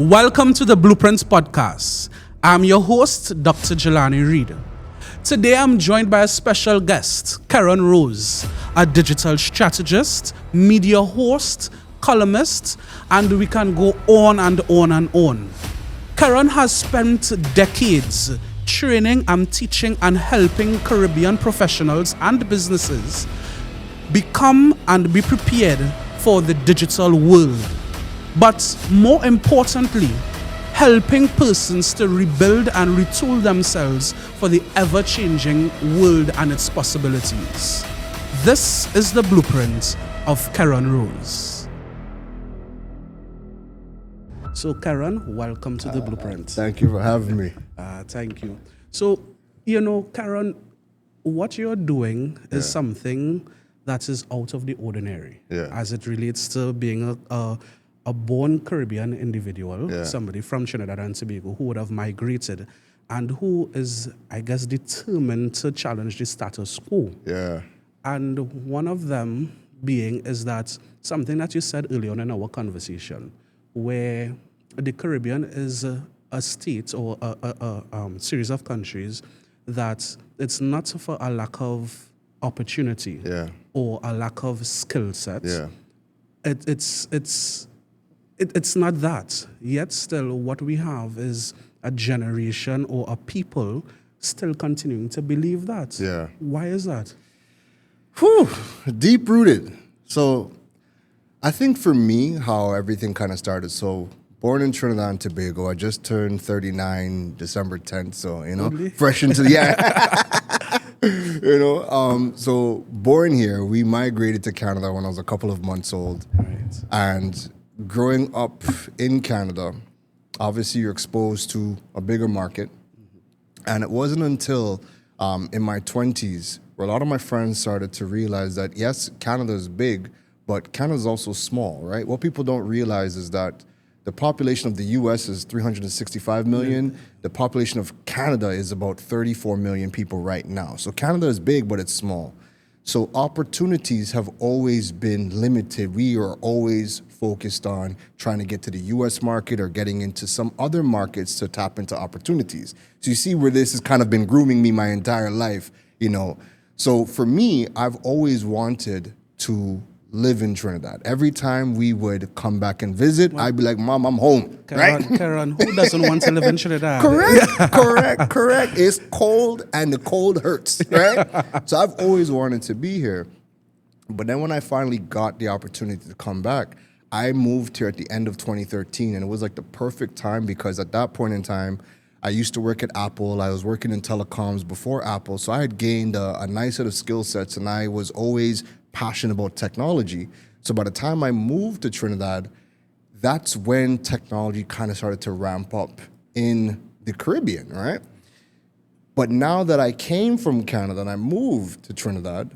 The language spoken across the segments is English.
Welcome to the Blueprints Podcast. I'm your host, Dr.Jelani Reid. Today I'm joined by a special guest, Keron Rose, a digital strategist, media host, columnist, and we can go on and on and on. Keron has spent decades training and teaching and helping Caribbean professionals and businesses become and be prepared for the digital world. But more importantly, helping persons to rebuild and retool themselves for the ever-changing world and its possibilities. This is the blueprint of Keron Rose. So Keron, welcome to the blueprint. Thank you for having me. Thank you. So, Keron, what you're doing is something that is out of the ordinary as it relates to being a born Caribbean individual, somebody from Trinidad and Tobago who would have migrated and who is, I guess, determined to challenge the status quo. Yeah. And one of them being is that something that you said earlier on in our conversation, where the Caribbean is a state or a series of countries that it's not for a lack of opportunity or a lack of skill set. Yeah. It's not that. Yet still what we have is a generation or a people still continuing to believe that. Yeah. Why is that? Whew, deep rooted. So I think for me, how everything kind of started. So born in Trinidad and Tobago, I just turned 39 December 10th. So, fresh into the, so born here, we migrated to Canada when I was a couple of months old. Right. And growing up in Canada, obviously you're exposed to a bigger market. And it wasn't until in my 20s where a lot of my friends started to realize that, yes, Canada is big, but Canada is also small, right? What people don't realize is that the population of the U.S. is 365 million. The population of Canada is about 34 million people right now. So Canada is big, but it's small. So opportunities have always been limited. We are always focused on trying to get to the U.S. market or getting into some other markets to tap into opportunities. So you see where this has kind of been grooming me my entire life, So for me, I've always wanted to live in Trinidad. Every time we would come back and visit, I'd be like, Mom, I'm home. Keron, who doesn't want to live in Trinidad? Correct. It's cold and the cold hurts, right? So I've always wanted to be here. But then when I finally got the opportunity to come back, I moved here at the end of 2013, and it was like the perfect time because at that point in time, I used to work at Apple. I was working in telecoms before Apple, so I had gained a nice set of skill sets, and I was always passionate about technology. So by the time I moved to Trinidad, that's when technology kind of started to ramp up in the Caribbean, right? But now that I came from Canada and I moved to Trinidad,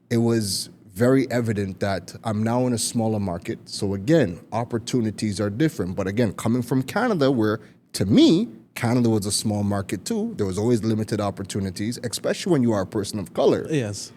it was very evident that I'm now in a smaller market. So again, opportunities are different. But again, coming from Canada, where to me, Canada was a small market too. There was always limited opportunities, especially when you are a person of color. Yes.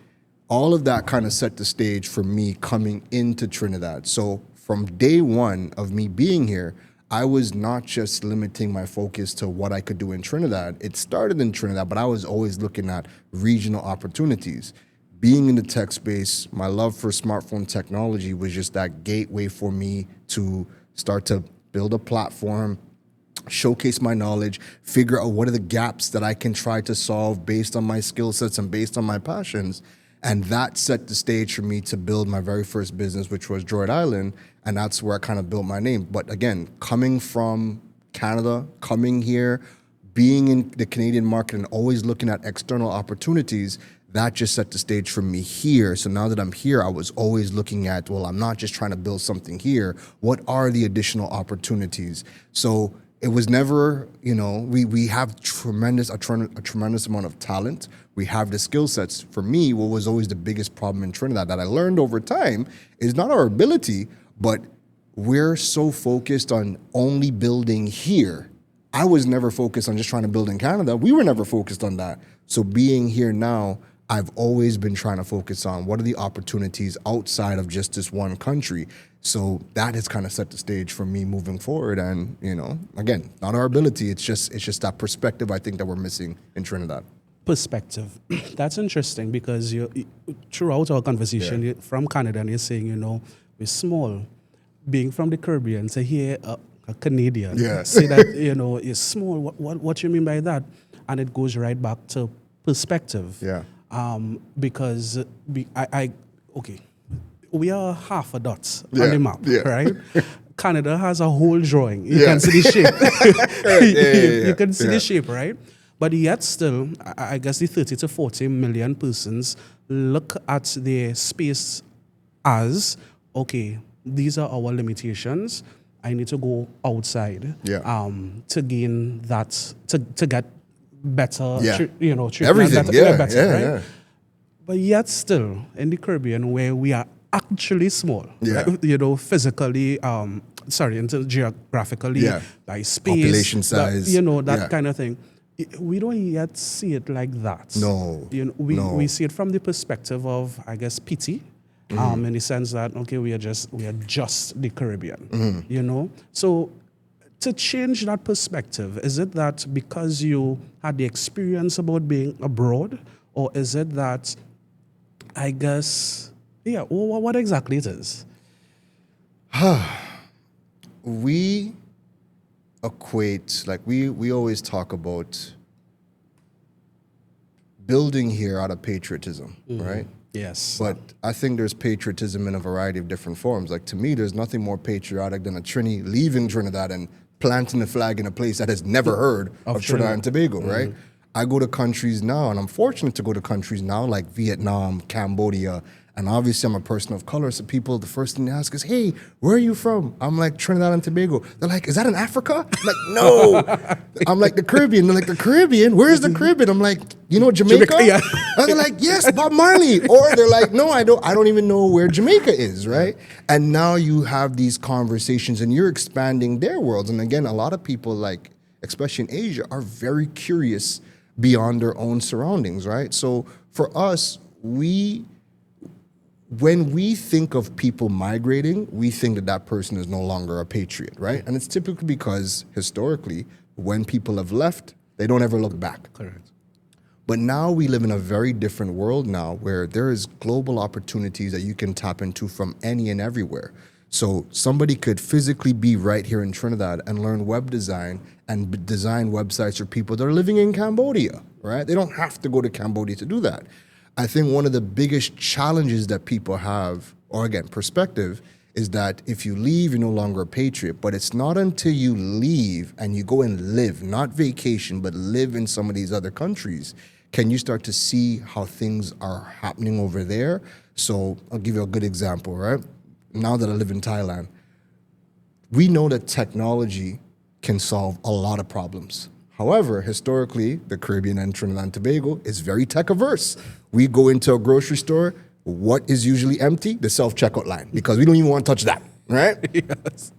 All of that kind of set the stage for me coming into Trinidad. So from day one of me being here, I was not just limiting my focus to what I could do in Trinidad. It started in Trinidad, but I was always looking at regional opportunities. Being in the tech space, my love for smartphone technology was just that gateway for me to start to build a platform, showcase my knowledge, figure out what are the gaps that I can try to solve based on my skill sets and based on my passions. And that set the stage for me to build my very first business, which was Droid Island. And that's where I kind of built my name. But again, coming from Canada, coming here, being in the Canadian market and always looking at external opportunities, that just set the stage for me here. So now that I'm here, I was always looking at, well, I'm not just trying to build something here. What are the additional opportunities? So it was never, we have a tremendous amount of talent. We have the skill sets. For me, what was always the biggest problem in Trinidad that I learned over time is not our ability, but we're so focused on only building here. I was never focused on just trying to build in Canada. We were never focused on that. So being here now, I've always been trying to focus on what are the opportunities outside of just this one country. So that has kind of set the stage for me moving forward. And, again, not our ability. It's just that perspective I think that we're missing in Trinidad. Perspective. That's interesting because you throughout our conversation from Canada, and you're saying, we're small. Being from the Caribbean, to hear a Canadian say that, you're small, what you mean by that? And it goes right back to perspective. Yeah. Because we are half a dot on the map, right? Canada has a whole drawing. You can see the shape. You can see the shape, right? But yet still, I guess the 30 to 40 million persons look at their space as, okay, these are our limitations. I need to go outside to gain that, to get better, treatment. Everything, better, right? But yet still, in the Caribbean, where we are actually small, right? Physically, geographically, by space, population size, that kind of thing. We don't yet see it like that. No. We see it from the perspective of, I guess, pity. In the sense that, okay, we are just the Caribbean, So to change that perspective, is it that because you had the experience about being abroad, or is it that, I guess, what exactly it is? We equate, like we always talk about building here out of patriotism, right? Yes. But I think there's patriotism in a variety of different forms. Like, to me, there's nothing more patriotic than a Trini leaving Trinidad and planting the flag in a place that has never heard of Trinidad and Tobago, right? I go to countries now, and I'm fortunate to go to countries now like Vietnam, Cambodia, and obviously I'm a person of color, so people, the first thing they ask is, hey, where are you from? I'm like, Trinidad and Tobago. They're like, is that in Africa? I'm like, no. I'm like, the Caribbean. They're like, the Caribbean? Where's the Caribbean? I'm like, Jamaica? And they're like, yes, Bob Marley. Or they're like, no, I don't even know where Jamaica is, right? And now you have these conversations and you're expanding their worlds. And again, a lot of people, like, especially in Asia, are very curious beyond their own surroundings, right? So for us, when we think of people migrating, we think that person is no longer a patriot, right? And it's typically because historically, when people have left, they don't ever look back. Correct. But now we live in a very different world now where there is global opportunities that you can tap into from any and everywhere. So somebody could physically be right here in Trinidad and learn web design and design websites for people that are living in Cambodia, right? They don't have to go to Cambodia to do that. I think one of the biggest challenges that people have, or again, perspective, is that if you leave, you're no longer a patriot. But it's not until you leave and you go and live, not vacation, but live in some of these other countries, can you start to see how things are happening over there. So I'll give you a good example, right? Now that I live in Thailand, we know that technology can solve a lot of problems. However, historically, the Caribbean and Trinidad and Tobago is very tech averse. We go into a grocery store, what is usually empty? The self-checkout line, because we don't even want to touch that, right? Yes.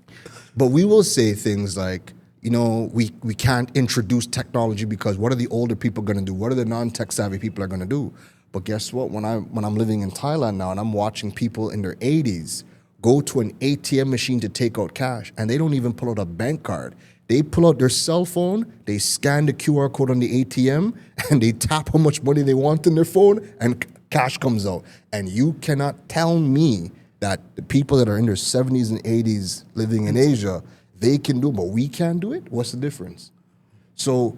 But we will say things like, we can't introduce technology because what are the older people going to do? What are the non-tech savvy people are going to do? But guess what? When I'm living in Thailand now and I'm watching people in their 80s go to an ATM machine to take out cash, and they don't even pull out a bank card. They pull out their cell phone, they scan the QR code on the ATM, and they tap how much money they want in their phone, and cash comes out. And you cannot tell me that the people that are in their 70s and 80s living in Asia, they can do it, but we can't do it? What's the difference? So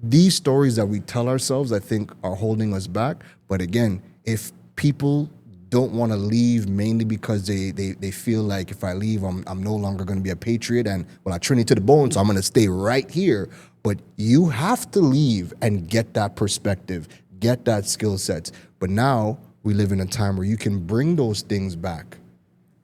these stories that we tell ourselves, I think, are holding us back. But again, if people don't want to leave mainly because they feel like if I leave, I'm no longer going to be a patriot, and I Trinity to the bone, so I'm going to stay right here. But you have to leave and get that perspective, get that skill set. But now we live in a time where you can bring those things back,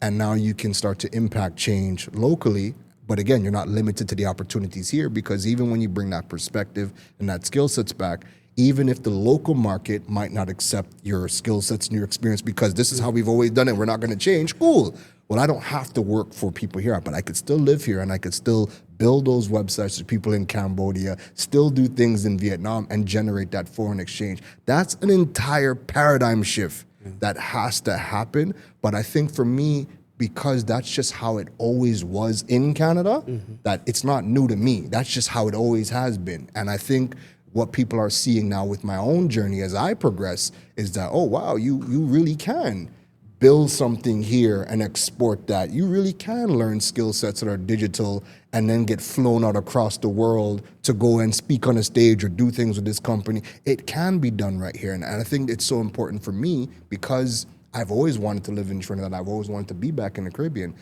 and now you can start to impact change locally. But again, you're not limited to the opportunities here, because even when you bring that perspective and that skill sets back, even if the local market might not accept your skill sets and your experience because this is how we've always done it, we're not going to change, cool. well, I don't have to work for people here, but I could still live here and I could still build those websites for people in Cambodia, still do things in Vietnam and generate that foreign exchange. That's an entire paradigm shift that has to happen. But I think for me, because that's just how it always was in Canada, that it's not new to me. That's just how it always has been. And I think what people are seeing now with my own journey as I progress is that, oh, wow, you really can build something here and export that. You really can learn skill sets that are digital and then get flown out across the world to go and speak on a stage or do things with this company. It can be done right here. And I think it's so important for me because I've always wanted to live in Trinidad. I've always wanted to be back in the Caribbean.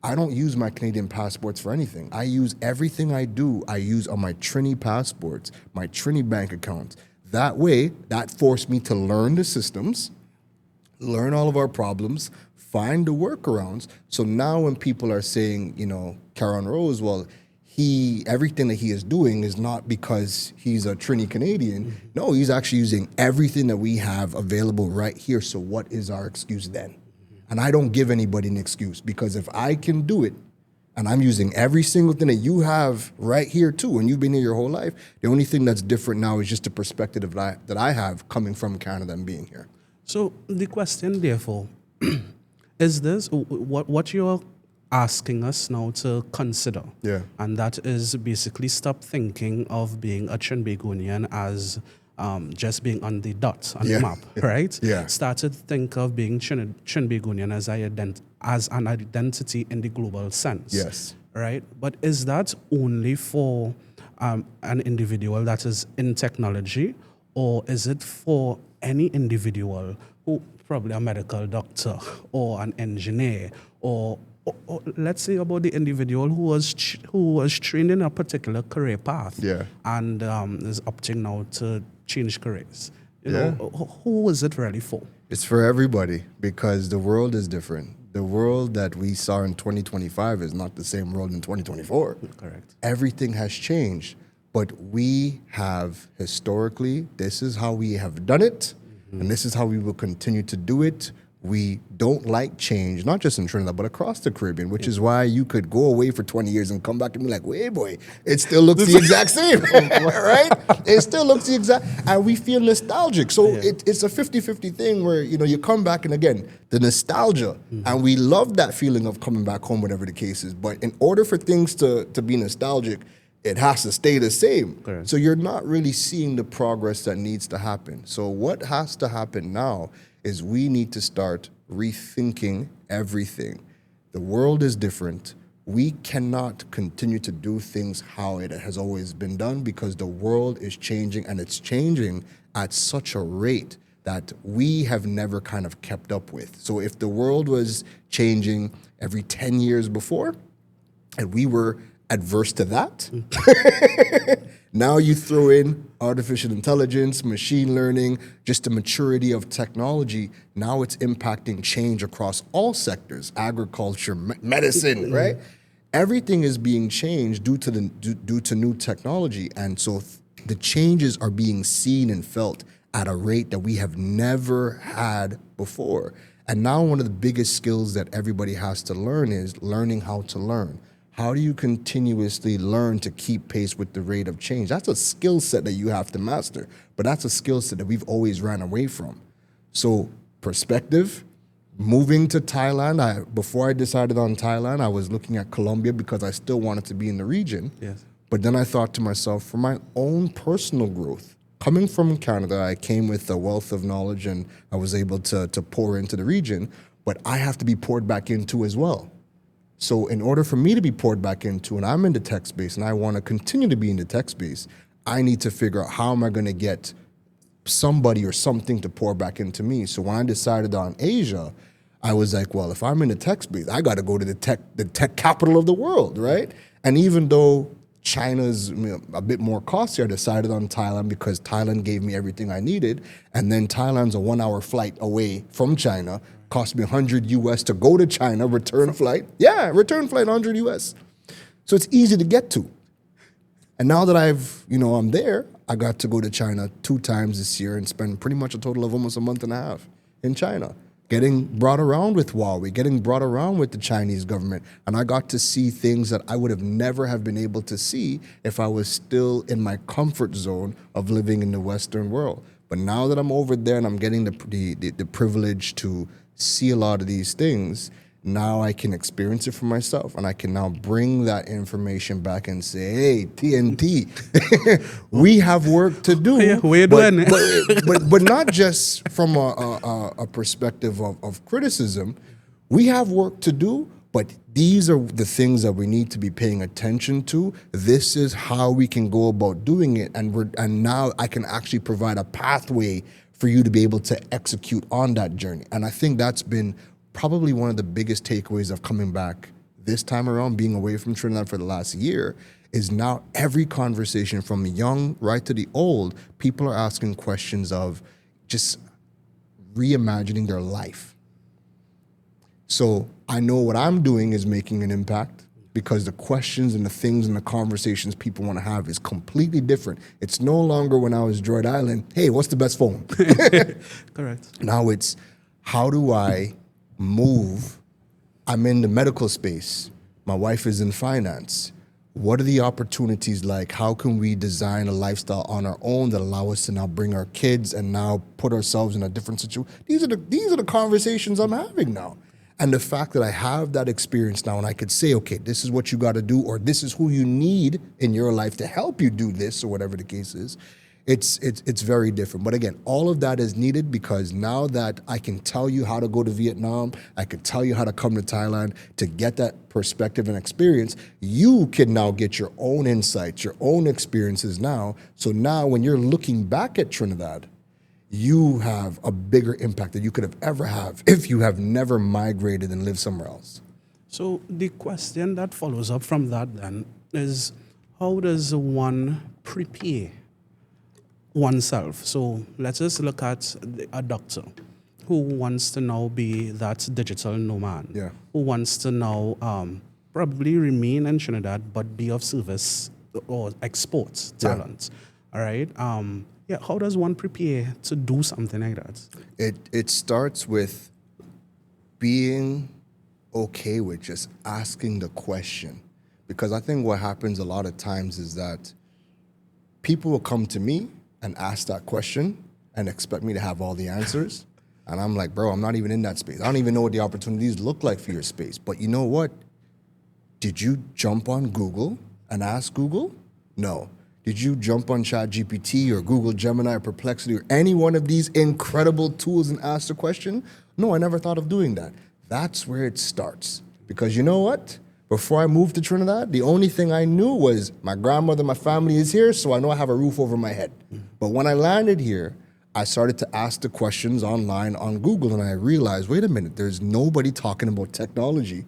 I don't use my Canadian passports for anything. I use everything I do, I use on my Trini passports, my Trini bank accounts. That way, that forced me to learn the systems, learn all of our problems, find the workarounds. So now when people are saying, Keron Rose, well, everything that he is doing is not because he's a Trini Canadian. No, he's actually using everything that we have available right here. So what is our excuse then? And I don't give anybody an excuse because if I can do it and I'm using every single thing that you have right here too, and you've been here your whole life, the only thing that's different now is just the perspective that I have coming from Canada and being here. So the question, therefore, is this what you're asking us now to consider? Yeah. And that is basically stop thinking of being a Trinbagonian as just being on the dot on the map, right? Yeah. Start to think of being Trinbagonian as an identity in the global sense. Yes. Right? But is that only for an individual that is in technology, or is it for any individual who probably a medical doctor or an engineer or let's say about the individual who was trained in a particular career path and is opting now to change careers? You know, who is it really for? It's for everybody because the world is different. The world that we saw in 2025 is not the same world in 2024. Correct. Everything has changed, but we have historically, this is how we have done it, and this is how we will continue to do it. We don't like change, not just in Trinidad, but across the Caribbean, which is why you could go away for 20 years and come back and be like, wait, boy, it still looks the exact same, right? It still looks the exact, and we feel nostalgic. So it's a 50-50 thing where, you come back and again, the nostalgia, and we love that feeling of coming back home, whatever the case is. But in order for things to be nostalgic, it has to stay the same. Correct. So you're not really seeing the progress that needs to happen. So what has to happen now is we need to start rethinking everything. The world is different. We cannot continue to do things how it has always been done because the world is changing, and it's changing at such a rate that we have never kind of kept up with. So if the world was changing every 10 years before, and we were adverse to that, now you throw in artificial intelligence, machine learning, just the maturity of technology. Now it's impacting change across all sectors, agriculture, medicine, right? Everything is being changed due to new technology. And so the changes are being seen and felt at a rate that we have never had before. And now one of the biggest skills that everybody has to learn is learning how to learn. How do you continuously learn to keep pace with the rate of change? That's a skill set that you have to master, but that's a skill set that we've always ran away from. So perspective, moving to Thailand, before I decided on Thailand, I was looking at Colombia because I still wanted to be in the region. Yes. But then I thought to myself, for my own personal growth, coming from Canada, I came with a wealth of knowledge and I was able to pour into the region, but I have to be poured back into as well. So in order for me to be poured back into, and I'm in the tech space and I want to continue to be in the tech space, I need to figure out how am I going to get somebody or something to pour back into me. So when I decided on Asia, I was like, well, if I'm in the tech space, I got to go to the tech capital of the world, right? And even though China's a bit more costly, I decided on Thailand because Thailand gave me everything I needed. And then Thailand's a 1-hour flight away from China. Cost me $100 US to go to China, return flight. Yeah, return flight, $100 US. So it's easy to get to. And now that I'm there, I got to go to China 2 times this year and spend pretty much a total of almost a month and a half in China. getting brought around with Huawei, getting brought around with the Chinese government. And I got to see things that I would have never have been able to see if I was still in my comfort zone of living in the Western world. But now that I'm over there and I'm getting the privilege to see a lot of these things, now I can experience it for myself, and I can now bring that information back and say, hey, TNT, we have work to do. Yeah, we're doing it. But not just from a perspective of criticism. We have work to do, but these are the things that we need to be paying attention to. This is how we can go about doing it, and now I can actually provide a pathway for you to be able to execute on that journey. And I think that's been probably one of the biggest takeaways of coming back this time around, being away from Trinidad for the last year, is now every conversation from the young right to the old, people are asking questions of just reimagining their life. So I know what I'm doing is making an impact, because the questions and the things and the conversations people want to have is completely different. It's no longer when I was Droid Island, hey, what's the best phone? Correct. Now it's, how do I move? I'm in the medical space. My wife is in finance. What are the opportunities like? How can we design a lifestyle on our own that allow us to now bring our kids and now put ourselves in a different situation? These are the conversations I'm having now. And the fact that I have that experience now, and I could say, okay, this is what you got to do, or this is who you need in your life to help you do this, or whatever the case is, it's very different. But again, all of that is needed, because now that I can tell you how to go to Vietnam, I can tell you how to come to Thailand to get that perspective and experience, you can now get your own insights, your own experiences now. So now when you're looking back at Trinidad, you have a bigger impact than you could have ever have if you have never migrated and lived somewhere else. So the question that follows up from that then is, how does one prepare oneself? So let's just look at a doctor who wants to now be that digital nomad, who wants to now probably remain in Trinidad but be of service or export talent. All right. How does one prepare to do something like that? It starts with being okay with just asking the question, because I think what happens a lot of times is that people will come to me and ask that question and expect me to have all the answers. And I'm like, bro, I'm not even in that space. I don't even know what the opportunities look like for your space. But you know what? Did you jump on Google and ask Google? No. Did you jump on ChatGPT or Google Gemini or Perplexity or any one of these incredible tools and ask the question? No, I never thought of doing that. That's where it starts. Because you know what? Before I moved to Trinidad, the only thing I knew was my grandmother, my family is here, so I know I have a roof over my head. But when I landed here, I started to ask the questions online on Google, and I realized, wait a minute, there's nobody talking about technology.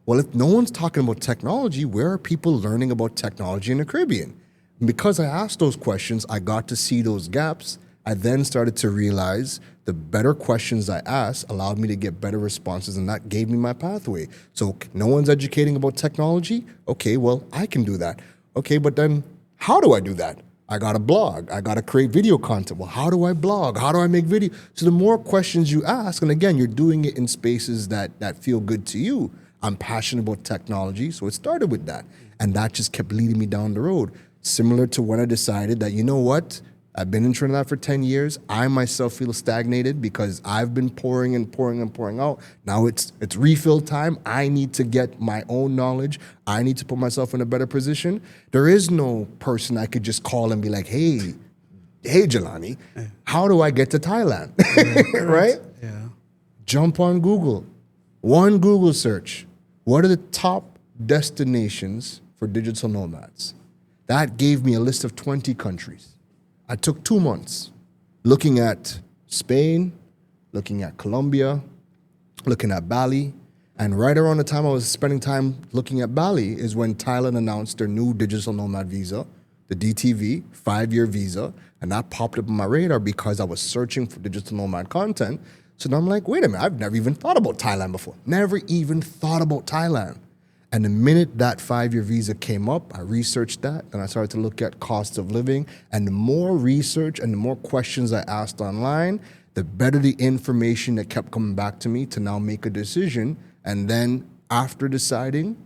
Well, if no one's talking about technology, where are people learning about technology in the Caribbean? And because I asked those questions, I got to see those gaps. I then started to realize the better questions I asked allowed me to get better responses, and that gave me my pathway. So no one's educating about technology? Okay, well, I can do that. Okay, but then how do I do that? I got to blog. I got to create video content. Well, how do I blog? How do I make video? So the more questions you ask, and again, you're doing it in spaces that feel good to you. I'm passionate about technology, so it started with that. And that just kept leading me down the road. Similar to when I decided that, you know what? I've been in Trinidad for 10 years. I myself feel stagnated because I've been pouring and pouring and pouring out. Now it's refill time. I need to get my own knowledge. I need to put myself in a better position. There is no person I could just call and be like, hey Jelani, how do I get to Thailand? Right? Yeah. Jump on Google. One Google search. What are the top destinations for digital nomads? That gave me a list of 20 countries. I took 2 months looking at Spain, looking at Colombia, looking at Bali. And right around the time I was spending time looking at Bali is when Thailand announced their new digital nomad visa, the DTV, 5-year visa. And that popped up on my radar because I was searching for digital nomad content. So now I'm like, wait a minute, I've never even thought about Thailand before. Never even thought about Thailand. And the minute that 5-year visa came up, I researched that. Then I started to look at cost of living. And the more research and the more questions I asked online, the better the information that kept coming back to me to now make a decision. And then after deciding,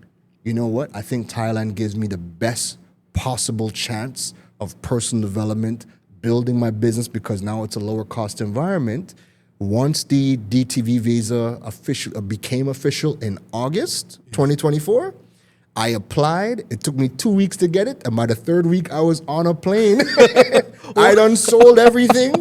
you know what, I think Thailand gives me the best possible chance of personal development, building my business, because now it's a lower cost environment. Once the DTV visa became official in August 2024, I applied. It took me 2 weeks to get it. And by the third week, I was on a plane. I done sold everything.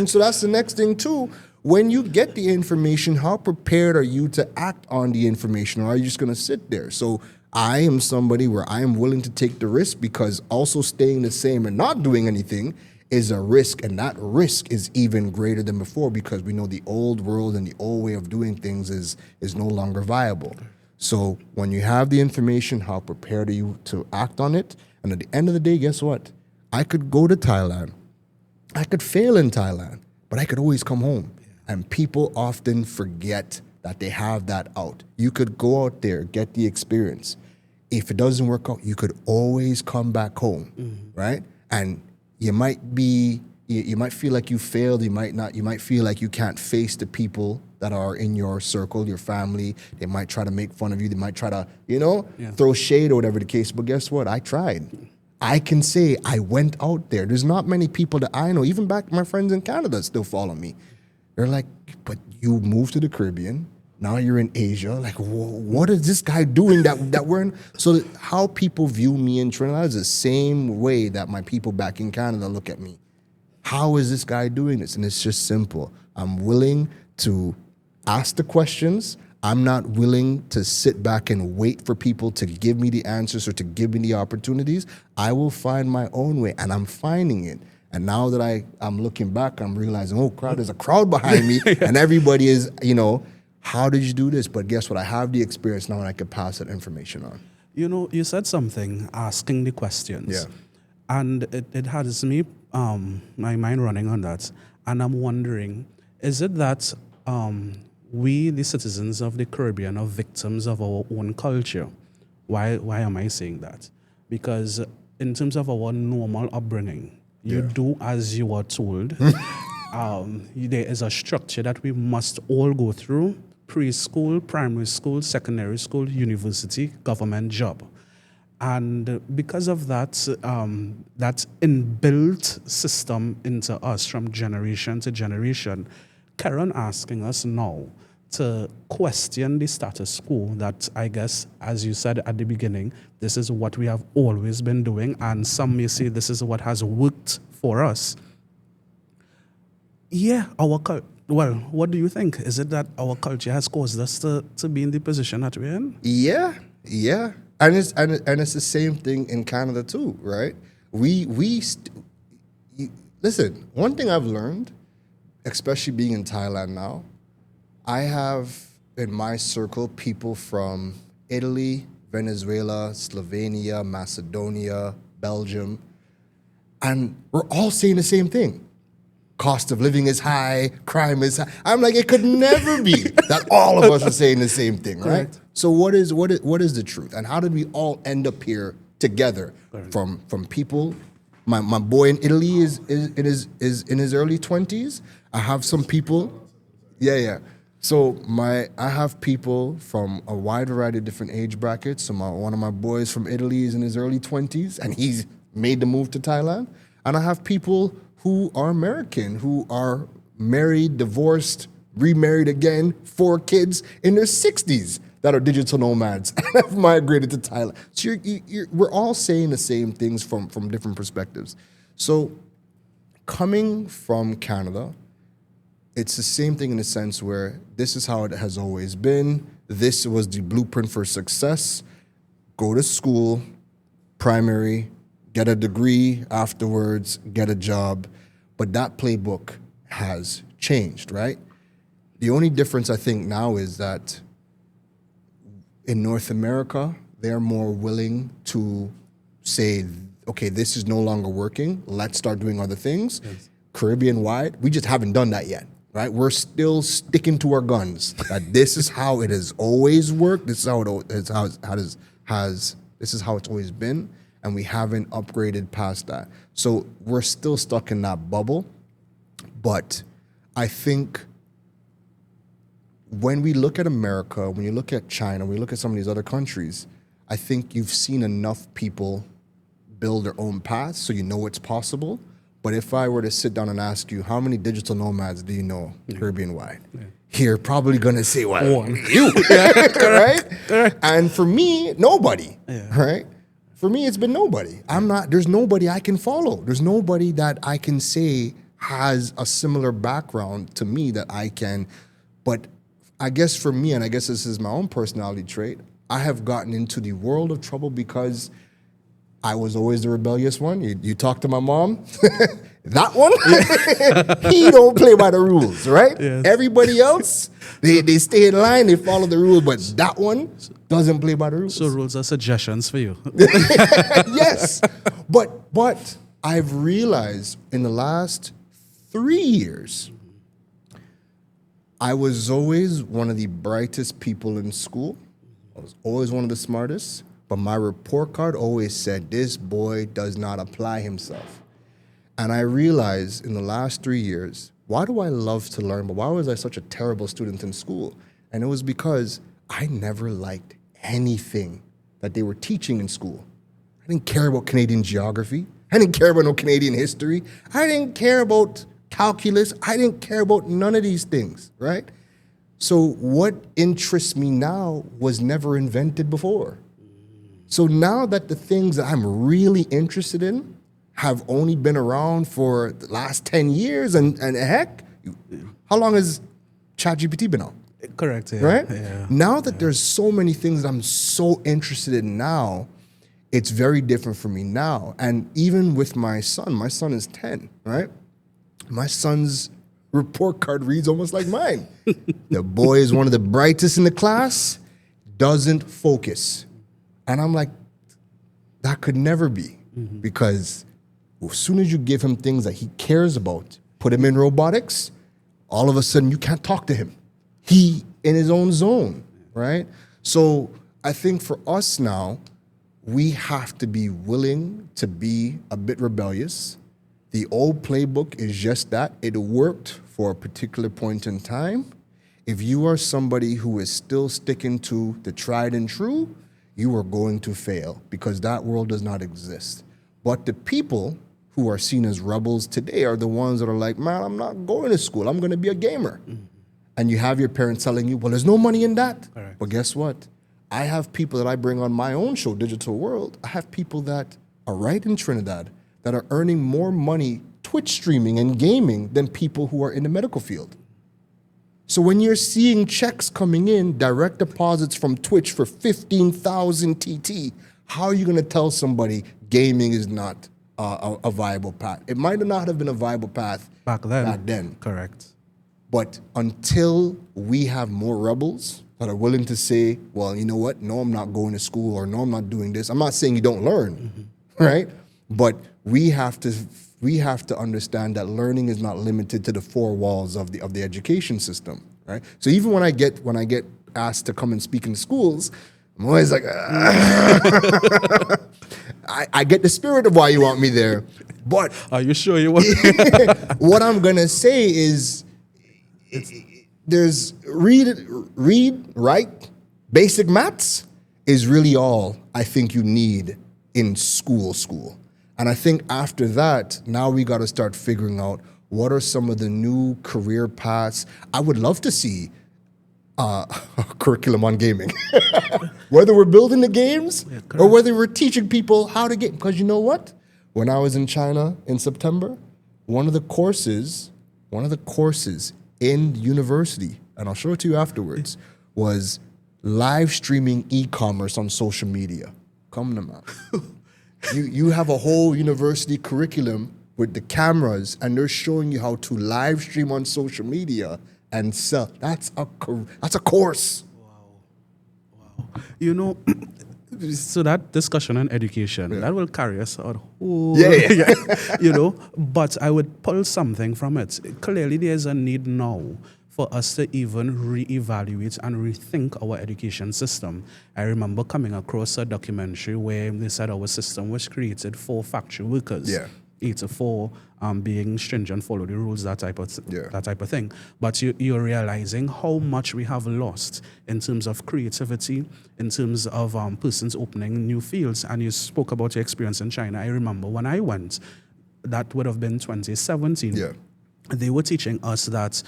So that's the next thing too. When you get the information, how prepared are you to act on the information? Or are you just going to sit there? So I am somebody where I am willing to take the risk, because also staying the same and not doing anything is a risk. And that risk is even greater than before, because we know the old world and the old way of doing things is no longer viable. So when you have the information, how prepared are you to act on it? And at the end of the day, guess what? I could go to Thailand. I could fail in Thailand, but I could always come home. And people often forget that they have that out. You could go out there, get the experience. If it doesn't work out, you could always come back home, right? And you might feel like you failed. You might feel like you can't face the people that are in your circle, your family. They might try to make fun of you. They might try to, throw shade or whatever the case. But guess what? I tried. I can say I went out there. There's not many people that I know, even back my friends in Canada still follow me. They're like, but you moved to the Caribbean. Now you're in Asia. Like, what is this guy doing that we're in? So how people view me in Trinidad is the same way that my people back in Canada look at me. How is this guy doing this? And it's just simple. I'm willing to ask the questions. I'm not willing to sit back and wait for people to give me the answers or to give me the opportunities. I will find my own way, and I'm finding it. And now that I'm looking back, I'm realizing, oh, crowd, there's a crowd behind me, and everybody is, how did you do this? But guess what? I have the experience now, and I can pass that information on. You said something, asking the questions. Yeah. And it has me, my mind running on that. And I'm wondering, is it that we, the citizens of the Caribbean, are victims of our own culture? Why am I saying that? Because in terms of our normal upbringing, you do as you are told. There is a structure that we must all go through: preschool, primary school, secondary school, university, government job. And because of that, that inbuilt system into us from generation to generation, Keron asking us now to question the status quo that, I guess, as you said at the beginning, this is what we have always been doing, and some may say this is what has worked for us. Yeah, well, what do you think? Is it that our culture has caused us to be in the position that we're in? Yeah. And it's the same thing in Canada too, right? Listen, one thing I've learned, especially being in Thailand now, I have in my circle people from Italy, Venezuela, Slovenia, Macedonia, Belgium, and we're all saying the same thing. Cost of living is high, crime is high. I'm like, it could never be that all of us are saying the same thing, right? Correct. So what is the truth? And how did we all end up here together? Correct. From people. My boy in Italy is in his early 20s. I have some people. Yeah. So I have people from a wide variety of different age brackets. So one of my boys from Italy is in his early 20s, and he's made the move to Thailand. And I have people who are American, who are married, divorced, remarried again, 4 kids in their 60s that are digital nomads and have migrated to Thailand. So we're all saying the same things from different perspectives. So coming from Canada, it's the same thing in the sense where this is how it has always been. This was the blueprint for success. Go to school, primary, get a degree afterwards, get a job. But that playbook has changed, right? The only difference I think now is that in North America, they're more willing to say, okay, this is no longer working. Let's start doing other things. Yes. Caribbean-wide, we just haven't done that yet, right? We're still sticking to our guns. That this is how it has always worked. This is how it's always been. And we haven't upgraded past that. So we're still stuck in that bubble. But I think when we look at America, when you look at China, when you look at some of these other countries, I think you've seen enough people build their own paths so you know it's possible. But if I were to sit down and ask you, how many digital nomads do you know Caribbean-wide? Yeah. You're probably going to say, well, one. You, right? Correct. And for me, nobody, right? For me, it's been nobody. There's nobody I can follow. There's nobody that I can say has a similar background to me that I can, but I guess for me, and I guess this is my own personality trait, I have gotten into the world of trouble because I was always the rebellious one. You talk to my mom, that one, he don't play by the rules, right? Yes. Everybody else, they stay in line, they follow the rules, but that one doesn't play by the rules. So rules are suggestions for you. Yes, but I've realized in the last 3 years, I was always one of the brightest people in school. I was always one of the smartest. But my report card always said, this boy does not apply himself. And I realized in the last 3 years, why do I love to learn, but why was I such a terrible student in school? And it was because I never liked anything that they were teaching in school. I didn't care about Canadian geography. I didn't care about no Canadian history. I didn't care about calculus. I didn't care about none of these things, right? So what interests me now was never invented before. So now that the things that I'm really interested in have only been around for the last 10 years, and heck, how long has ChatGPT been out? Correct, yeah. Right? Yeah. Now that there's so many things that I'm so interested in now, it's very different for me now. And even with my son is 10, right? My son's report card reads almost like mine. The boy is one of the brightest in the class, doesn't focus. And I'm like, that could never be, because as soon as you give him things that he cares about, put him in robotics, all of a sudden you can't talk to him. He in his own zone, right? So I think for us now, we have to be willing to be a bit rebellious. The old playbook is just that. It worked for a particular point in time. If you are somebody who is still sticking to the tried and true, you are going to fail, because that world does not exist. But the people who are seen as rebels today are the ones that are like, man, I'm not going to school. I'm going to be a gamer. And you have your parents telling you, well, there's no money in that. Correct. But guess what? I have people that I bring on my own show, Digital World. I have people that are right in Trinidad that are earning more money Twitch streaming and gaming than people who are in the medical field. So when you're seeing checks coming in, direct deposits from Twitch for 15,000 TT, how are you going to tell somebody gaming is not a viable path? It might not have been a viable path back then. Correct. But until we have more rebels that are willing to say, well, you know what? No, I'm not going to school, or no, I'm not doing this. I'm not saying you don't learn, right? But we have to understand that learning is not limited to the four walls of the education system, right? So even when I get asked to come and speak in schools, I'm always like, I get the spirit of why you want me there, but are you sure you want? What I'm gonna say is, there's read, write, basic maths is really all I think you need in school. And I think after that, now we got to start figuring out what are some of the new career paths. I would love to see a curriculum on gaming, whether we're building the games or whether we're teaching people how to game. Because you know what? When I was in China in September, one of the courses in university, and I'll show it to you afterwards, was live streaming e-commerce on social media. Come to man. You have a whole university curriculum with the cameras, and they're showing you how to live stream on social media and sell. That's a course. Wow. You know, so that discussion on education, that will carry us out. You know, but I would pull something from it. Clearly, there's a need now for us to even reevaluate and rethink our education system. I remember coming across a documentary where they said our system was created for factory workers. Yeah. 8 to 4, being stringent, follow the rules, that type of that type of thing. But you're realizing how much we have lost in terms of creativity, in terms of persons opening new fields. And you spoke about your experience in China. I remember when I went, that would have been 2017. Yeah. They were teaching us that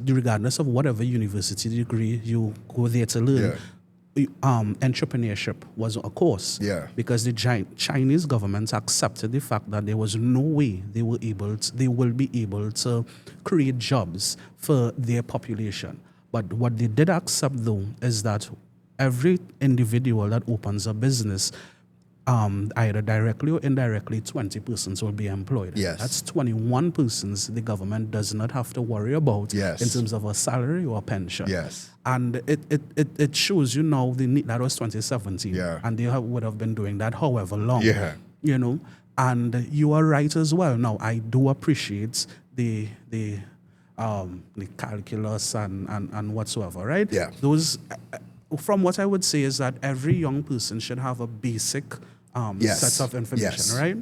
regardless of whatever university degree you go there to learn, entrepreneurship was a course. Yeah. Because the Chinese government accepted the fact that there was no way they will be able to create jobs for their population. But what they did accept, though, is that every individual that opens a business, either directly or indirectly, 20 persons will be employed. Yes. That's 21 persons the government does not have to worry about in terms of a salary or a pension. Yes. And it shows you now that was 2017. Yeah. And they would have been doing that however long. Yeah. You know, and you are right as well. Now, I do appreciate the calculus and whatsoever, right? Yeah. Those, from what I would say is that every young person should have a basic set of information, right?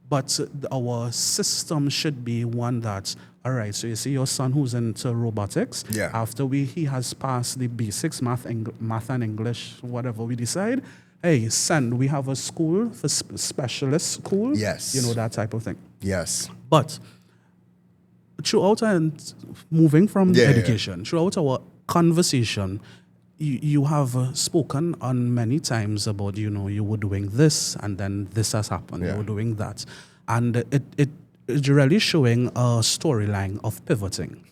But our system should be one that, all right, so you see your son who's into robotics, after he has passed the basics, math and English, whatever we decide, hey, we have a school for specialist school, you know, that type of thing. Yes. But throughout and moving from education, throughout our conversation, you have spoken on many times about, you know, you were doing this and then this has happened, you were doing that. And it's really showing a storyline of pivoting,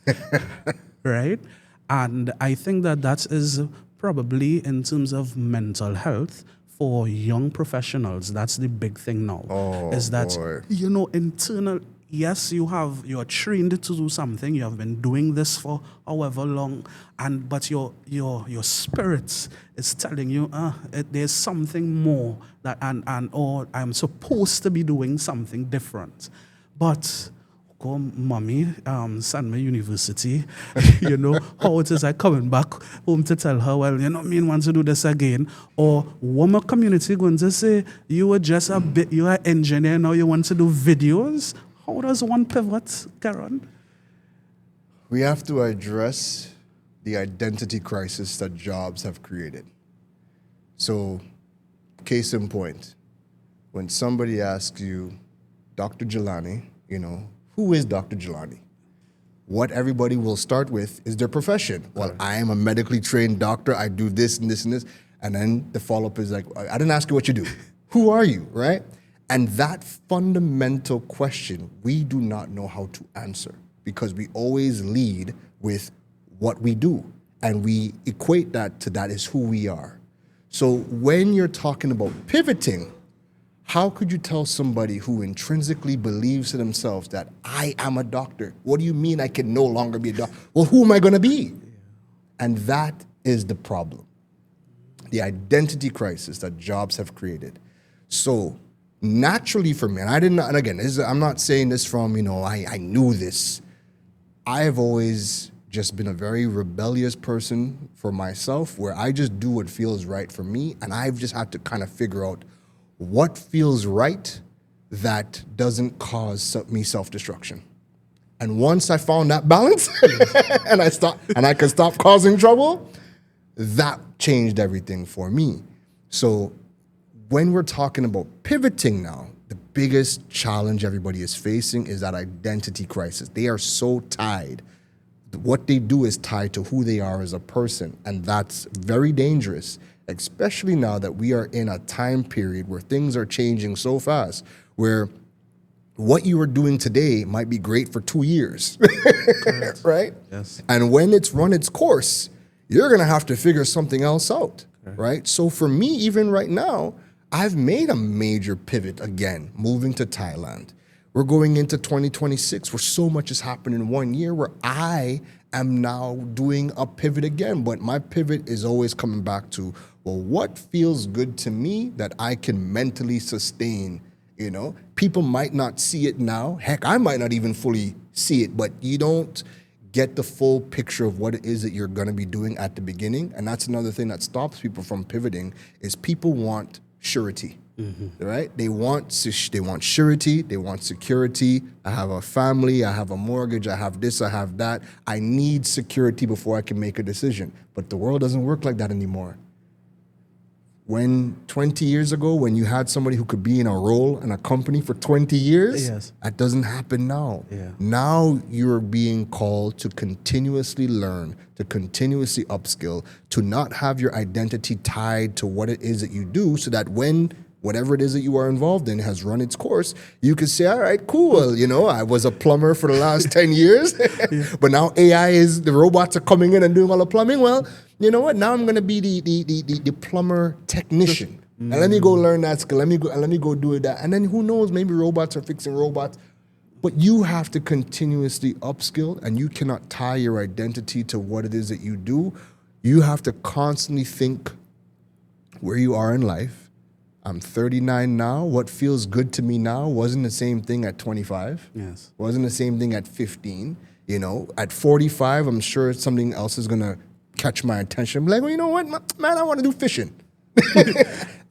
right? And I think that is probably in terms of mental health for young professionals, that's the big thing now. Is that, you know, yes, you're trained to do something. You have been doing this for however long, but your spirit is telling you, there's something more or I'm supposed to be doing something different. But mommy, send me university, you know, how it is I coming back home to tell her, well, you know, me want to do this again. Or what my community going to say, you were just you're an engineer, now you want to do videos. How does one pivot, Keron? We have to address the identity crisis that jobs have created. So, case in point, when somebody asks you, Dr. Jelani, you know, who is Dr. Jelani? What everybody will start with is their profession. Well, I am a medically trained doctor. I do this and this and this. And then the follow-up is like, I didn't ask you what you do. Who are you, right? And that fundamental question, we do not know how to answer because we always lead with what we do. And we equate that is who we are. So when you're talking about pivoting, how could you tell somebody who intrinsically believes to themselves that I am a doctor? What do you mean I can no longer be a doctor? Well, who am I going to be? And that is the problem. The identity crisis that jobs have created. So naturally for me, and again, I'm not saying this from, you know, I knew this. I have always just been a very rebellious person for myself where I just do what feels right for me. And I've just had to kind of figure out what feels right that doesn't cause me self-destruction. And once I found that balance and I could stop causing trouble, that changed everything for me. So when we're talking about pivoting now, the biggest challenge everybody is facing is that identity crisis. They are so tied. What they do is tied to who they are as a person, and that's very dangerous, especially now that we are in a time period where things are changing so fast, where what you are doing today might be great for 2 years, right? Yes. And when it's run its course, you're going to have to figure something else out, right? So for me, even right now, I've made a major pivot again, moving to Thailand. We're going into 2026 where so much has happened in 1 year where I am now doing a pivot again. But my pivot is always coming back to, well, what feels good to me that I can mentally sustain, you know? People might not see it now. Heck, I might not even fully see it, but you don't get the full picture of what it is that you're going to be doing at the beginning. And that's another thing that stops people from pivoting is people want surety. Right? They want surety. They want security. I have a family. I have a mortgage. I have this. I have that. I need security before I can make a decision. But the world doesn't work like that anymore. When 20 years ago, when you had somebody who could be in a role in a company for 20 years, that doesn't happen now. Now you're being called to continuously learn, to continuously upskill, to not have your identity tied to what it is that you do, so that when whatever it is that you are involved in has run its course, you can say, all right, cool. You know, I was a plumber for the last 10 years, but now the robots are coming in and doing all the plumbing. Well, you know what? Now I'm going to be the plumber technician. And let me go learn that skill. Let me go do that. And then who knows, maybe robots are fixing robots. But you have to continuously upskill, and you cannot tie your identity to what it is that you do. You have to constantly think where you are in life. I'm 39 now. What feels good to me now wasn't the same thing at 25. Yes. Wasn't the same thing at 15. You know, at 45, I'm sure something else is going to catch my attention. I'm like, well, you know what, man, I want to do fishing.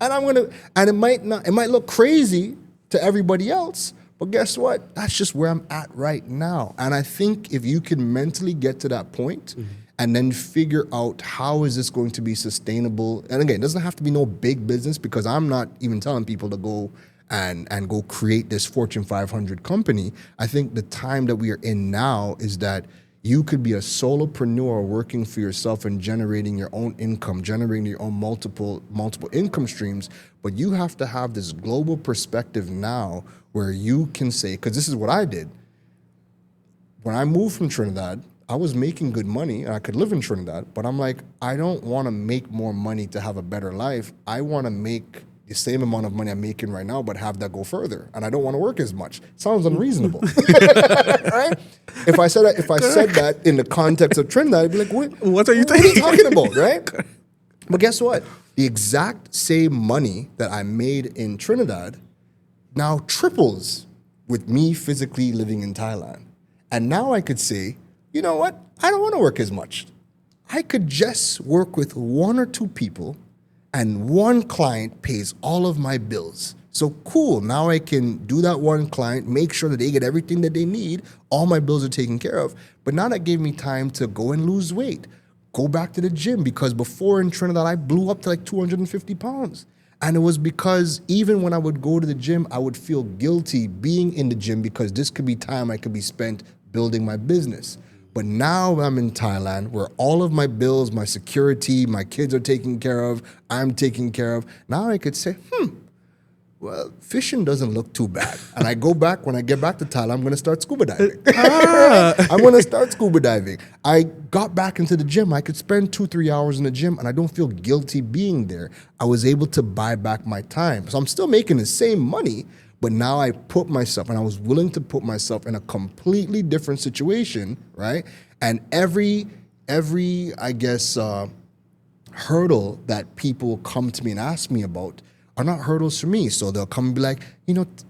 And it might look crazy to everybody else, but guess what? That's just where I'm at right now. And I think if you can mentally get to that point, and then figure out how is this going to be sustainable. And again, it doesn't have to be no big business, because I'm not even telling people to go and go create this Fortune 500 company. I think the time that we are in now is that you could be a solopreneur working for yourself and generating your own income, generating your own multiple income streams. But you have to have this global perspective now where you can say, because this is what I did. When I moved from Trinidad, I was making good money and I could live in Trinidad, but I'm like, I don't want to make more money to have a better life. I want to make the same amount of money I'm making right now, but have that go further. And I don't want to work as much. Sounds unreasonable, right? If I said that in the context of Trinidad, I'd be like, what are you talking about, right? But guess what? The exact same money that I made in Trinidad now triples with me physically living in Thailand. And now I could say, you know what? I don't want to work as much. I could just work with one or two people, and one client pays all of my bills. So cool, now I can do that one client, make sure that they get everything that they need, all my bills are taken care of. But now that gave me time to go and lose weight, go back to the gym, because before in Trinidad, I blew up to like 250 pounds. And it was because even when I would go to the gym, I would feel guilty being in the gym, because this could be time I could be spent building my business. But now I'm in Thailand, where all of my bills, my security, my kids are taken care of, I'm taken care of. Now I could say, well, fishing doesn't look too bad. And when I get back to Thailand, I'm going to start scuba diving. I'm going to start scuba diving. I got back into the gym. I could spend 2-3 hours in the gym, and I don't feel guilty being there. I was able to buy back my time. So I'm still making the same money, but now I put myself, and I was willing to put myself in a completely different situation, right? And every I guess, hurdle that people come to me and ask me about are not hurdles for me. So they'll come and be like,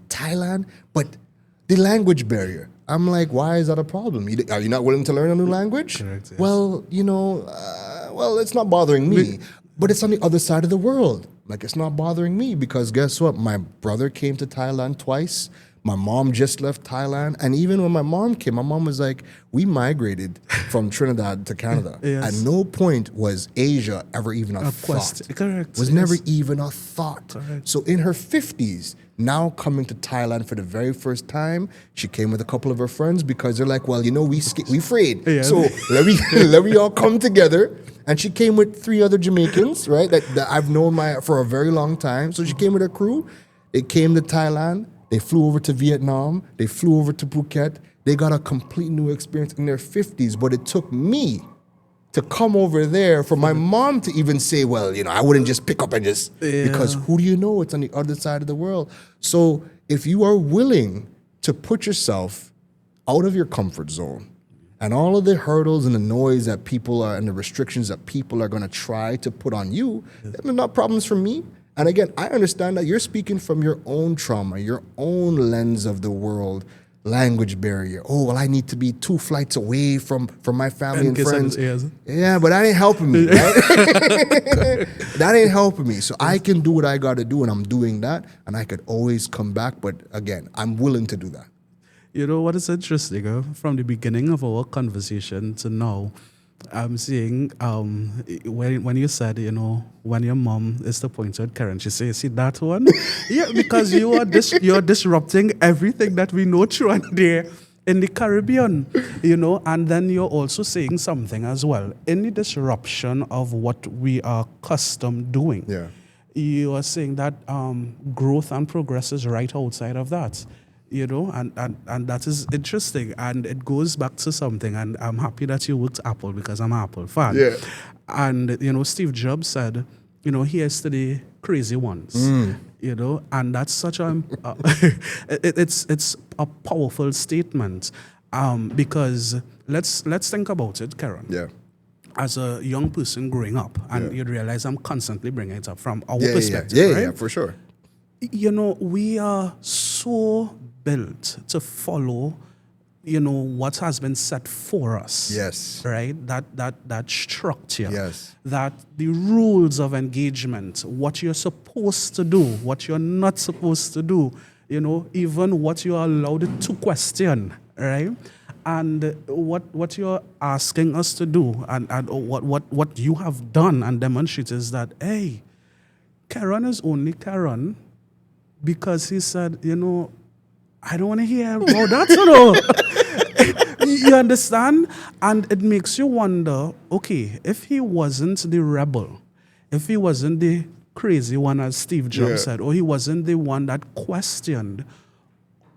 Thailand, but the language barrier. I'm like, why is that a problem? Are you not willing to learn a new language? Correct, yes. Well, it's not bothering me, but it's on the other side of the world. Like, it's not bothering me, because guess what? My brother came to Thailand twice. My mom just left Thailand. And even when my mom came, my mom was like, we migrated from Trinidad to Canada. Yes. At no point was Asia ever even a thought. Correct. Was never even a thought. Correct. So in her 50s, now coming to Thailand for the very first time, she came with a couple of her friends, because they're like, well, we afraid. Yeah. So let me all come together. And she came with 3 other Jamaicans, right, that I've known for a very long time. So she came with her crew. They came to Thailand. They flew over to Vietnam. They flew over to Phuket. They got a complete new experience in their 50s. But it took me to come over there for my mom to even say, well, I wouldn't just pick up and just, because who do you know? It's on the other side of the world. So if you are willing to put yourself out of your comfort zone, and all of the hurdles and the noise that people are, and the restrictions that people are going to try to put on you, they're not problems for me. And again, I understand that you're speaking from your own trauma, your own lens of the world. language barrier. Oh, well, I need to be 2 flights away from my family and friends. Yes. Yeah, but that ain't helping me, right? That ain't helping me. So I can do what I got to do, and I'm doing that, and I could always come back. But again, I'm willing to do that. You know what is interesting? From the beginning of our conversation to now, I'm seeing when you said, when your mom is the pointed Keron, she says, see that one? Yeah, because you're disrupting everything that we know through and there in the Caribbean, and then you're also saying something as well. Any disruption of what we are accustomed doing. Yeah. You are saying that growth and progress is right outside of that. And that is interesting. And it goes back to something. And I'm happy that you worked Apple because I'm an Apple fan. Yeah. And, Steve Jobs said, here's to the crazy ones, and that's such it's a powerful statement because let's think about it, Keron. Yeah. As a young person growing up, and you'd realize I'm constantly bringing it up from our perspective, right? Yeah, for sure. We are so built to follow, what has been set for us. Yes. Right? That structure. Yes. That the rules of engagement, what you're supposed to do, what you're not supposed to do, even what you're allowed to question, right? And what you're asking us to do and what you have done and demonstrated is that, hey, Keron is only Keron because he said, I don't want to hear about that, You understand? And it makes you wonder, okay, if he wasn't the rebel, if he wasn't the crazy one, as Steve Jobs said, or he wasn't the one that questioned,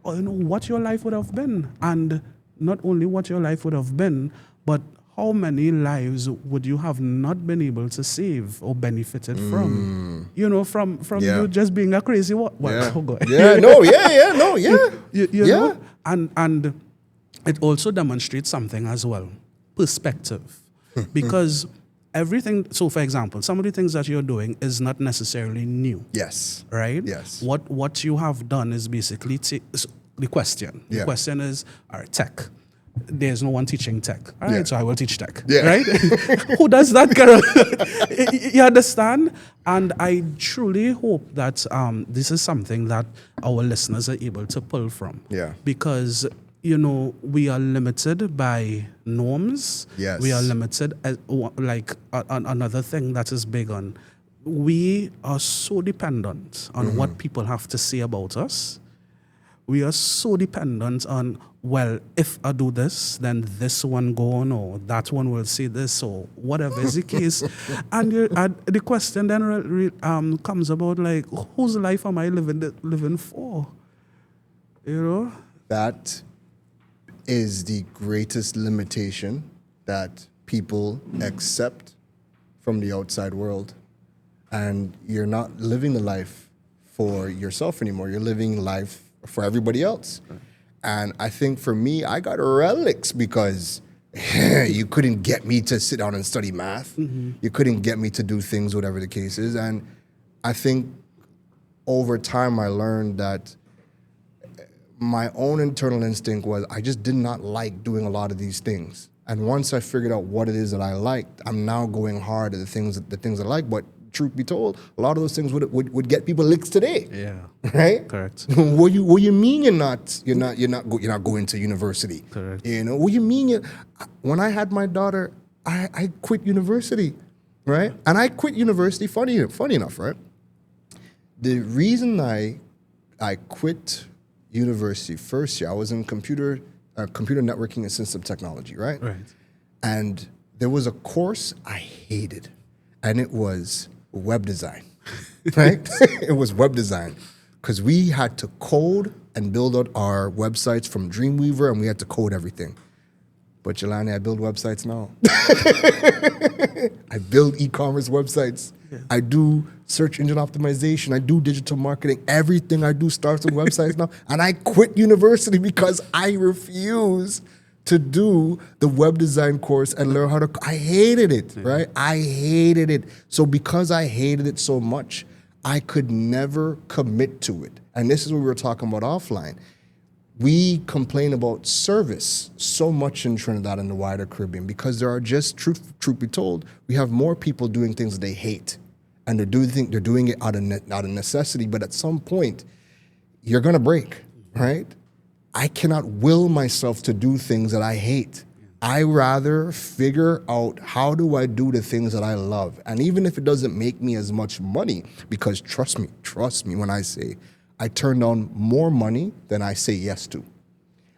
what your life would have been. And not only what your life would have been, but how many lives would you have not been able to save or benefited from? From you just being a crazy what? Yeah. Oh God. Yeah, no, yeah. You know? And it also demonstrates something as well, perspective. Because everything, so for example, some of the things that you're doing is not necessarily new. Yes. Right? Yes. What you have done is basically the question. The question is, all right, tech. There's no one teaching tech. All right, so I will teach tech. Yeah. Right? Who does that, Keron? You understand? And I truly hope that this is something that our listeners are able to pull from. Yeah. Because, we are limited by norms. Yes. We are limited, another thing that is big on, we are so dependent on what people have to say about us. We are so dependent on, well, if I do this, then this one go on, or that one will say this, or whatever is the case. And the question then comes about, like, whose life am I living for? That is the greatest limitation that people accept from the outside world. And you're not living the life for yourself anymore. You're living life for everybody else. And I think for me, I got relics because you couldn't get me to sit down and study math. You couldn't get me to do things, whatever the case is. And I think over time I learned that my own internal instinct was I just did not like doing a lot of these things. And once I figured out what it is that I liked, I'm now going hard at the things I like. But truth be told, a lot of those things would get people licks today. Yeah. Right? Correct. What you mean you're not going to university? Correct. What you mean when I had my daughter, I quit university, right? And I quit university, funny enough, right? The reason I quit university first year, I was in computer networking and system technology, right? Right. And there was a course I hated, and it was web design, right? It was web design because we had to code and build out our websites from Dreamweaver, and we had to code everything. But Jelani, I build websites now. I build e-commerce websites. Yeah. I do search engine optimization. I do digital marketing. Everything I do starts with websites now. And I quit university because I refuse to do the web design course and learn how to. I hated it, right? I hated it. So because I hated it so much, I could never commit to it. And this is what we were talking about offline. we complain about service so much in Trinidad and the wider Caribbean because there are just, truth be told, we have more people doing things that they hate. And they're doing it out of necessity, but at some point, you're gonna break, right? I cannot will myself to do things that I hate. I rather figure out how do I do the things that I love. And even if it doesn't make me as much money, because trust me when I say, I turn down more money than I say yes to.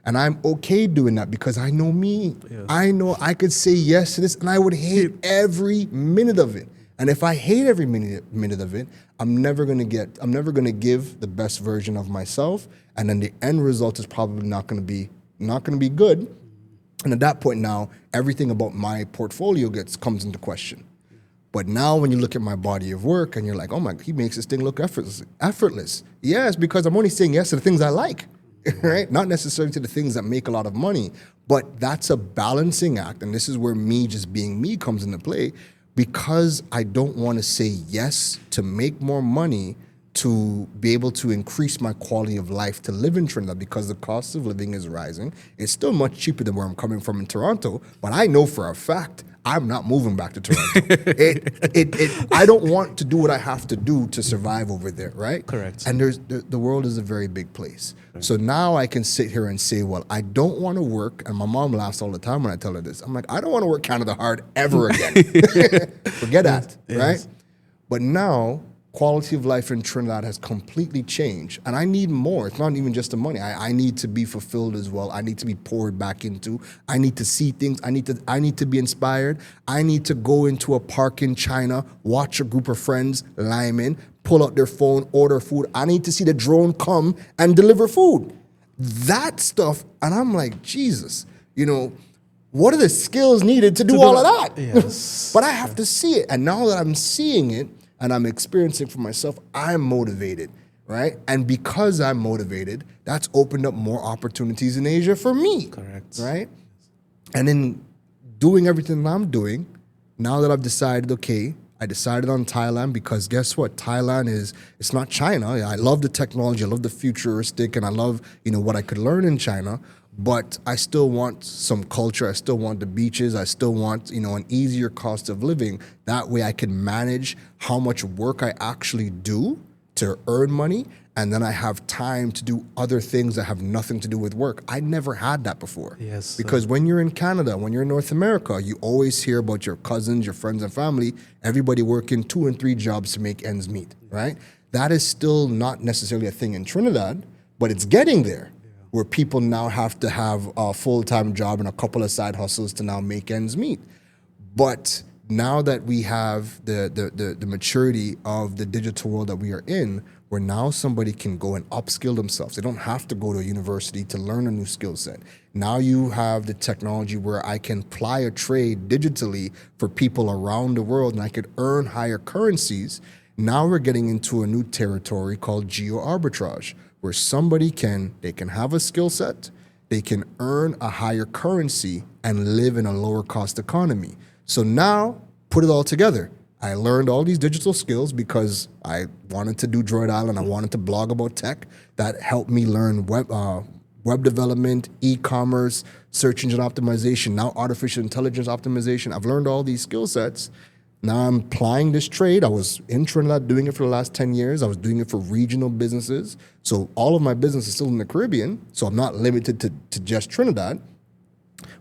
And I'm okay doing that because I know me. Yes. I know I could say yes to this and I would hate every minute of it. And if I hate every minute of it, I'm never gonna give the best version of myself, and then the end result is probably not gonna be good. And at that point now, everything about my portfolio comes into question. But now when you look at my body of work and you're like, oh my, he makes this thing look effortless. Yes, because I'm only saying yes to the things I like, right? Not necessarily to the things that make a lot of money, but that's a balancing act. And this is where me just being me comes into play. Because I don't want to say yes to make more money to be able to increase my quality of life to live in Trinidad because the cost of living is rising. It's still much cheaper than where I'm coming from in Toronto, but I know for a fact I'm not moving back to Toronto. I don't want to do what I have to do to survive over there, right? Correct. And the world is a very big place. Right. So now I can sit here and say, well, I don't want to work, and my mom laughs all the time when I tell her this. I'm like, I don't want to work Canada hard ever again. Forget that, right? But now, quality of life in Trinidad has completely changed, and I need more. It's not even just the money. I need to be fulfilled as well. I need to be poured back into. I need to see things. I need to be inspired. I need to go into a park in China, watch a group of friends lime in, pull out their phone, order food. I need to see the drone come and deliver food. That stuff, and I'm like, Jesus, what are the skills needed to do all of that? Yes. But I have to see it, and now that I'm seeing it, and I'm experiencing for myself, I'm motivated, right? And because I'm motivated, that's opened up more opportunities in Asia for me. Correct. Right? And in doing everything that I'm doing, now that I've decided, okay, I decided on Thailand because guess what? Thailand it's not China. I love the technology, I love the futuristic, and I love, what I could learn in China. But I still want some culture. I still want the beaches. I still want, an easier cost of living. That way I can manage how much work I actually do to earn money. And then I have time to do other things that have nothing to do with work. I never had that before. Yes. Because when you're in Canada, when you're in North America, you always hear about your cousins, your friends and family, everybody working 2 and 3 jobs to make ends meet, right? That is still not necessarily a thing in Trinidad, but it's getting there. Where people now have to have a full-time job and a couple of side hustles to now make ends meet. But now that we have the maturity of the digital world that we are in, where now somebody can go and upskill themselves. They don't have to go to a university to learn a new skill set. Now you have the technology where I can ply a trade digitally for people around the world and I could earn higher currencies. Now we're getting into a new territory called Geo-Arbitrage, where somebody can have a skill set, they can earn a higher currency and live in a lower cost economy. So now, put it all together. I learned all these digital skills because I wanted to do Droid Island, I wanted to blog about tech. That helped me learn web development, e-commerce, search engine optimization, now artificial intelligence optimization. I've learned all these skill sets. Now I'm applying this trade. I was in Trinidad doing it for the last 10 years. I was doing it for regional businesses. So all of my business is still in the Caribbean. So I'm not limited to just Trinidad.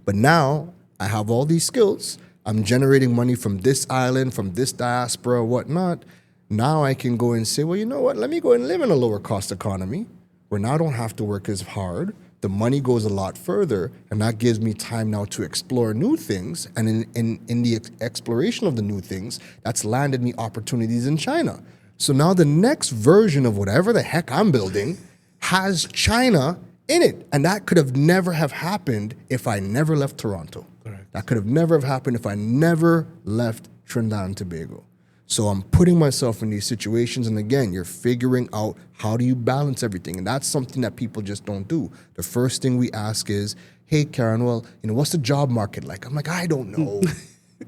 But now I have all these skills. I'm generating money from this island, from this diaspora, whatnot. Now I can go and say, well, you know what? Let me go and live in a lower cost economy where now I don't have to work as hard. The money goes a lot further, and that gives me time now to explore new things. And in the exploration of the new things, that's landed me opportunities in China. So now the next version of whatever the heck I'm building has China in it. And that could have never have happened if I never left Toronto. Correct. That could have never have happened if I never left Trinidad and Tobago. So I'm putting myself in these situations, and again, you're figuring out how do you balance everything, and that's something that people just don't do. The first thing we ask is, hey, Keron, well, what's the job market like? I'm like, I don't know.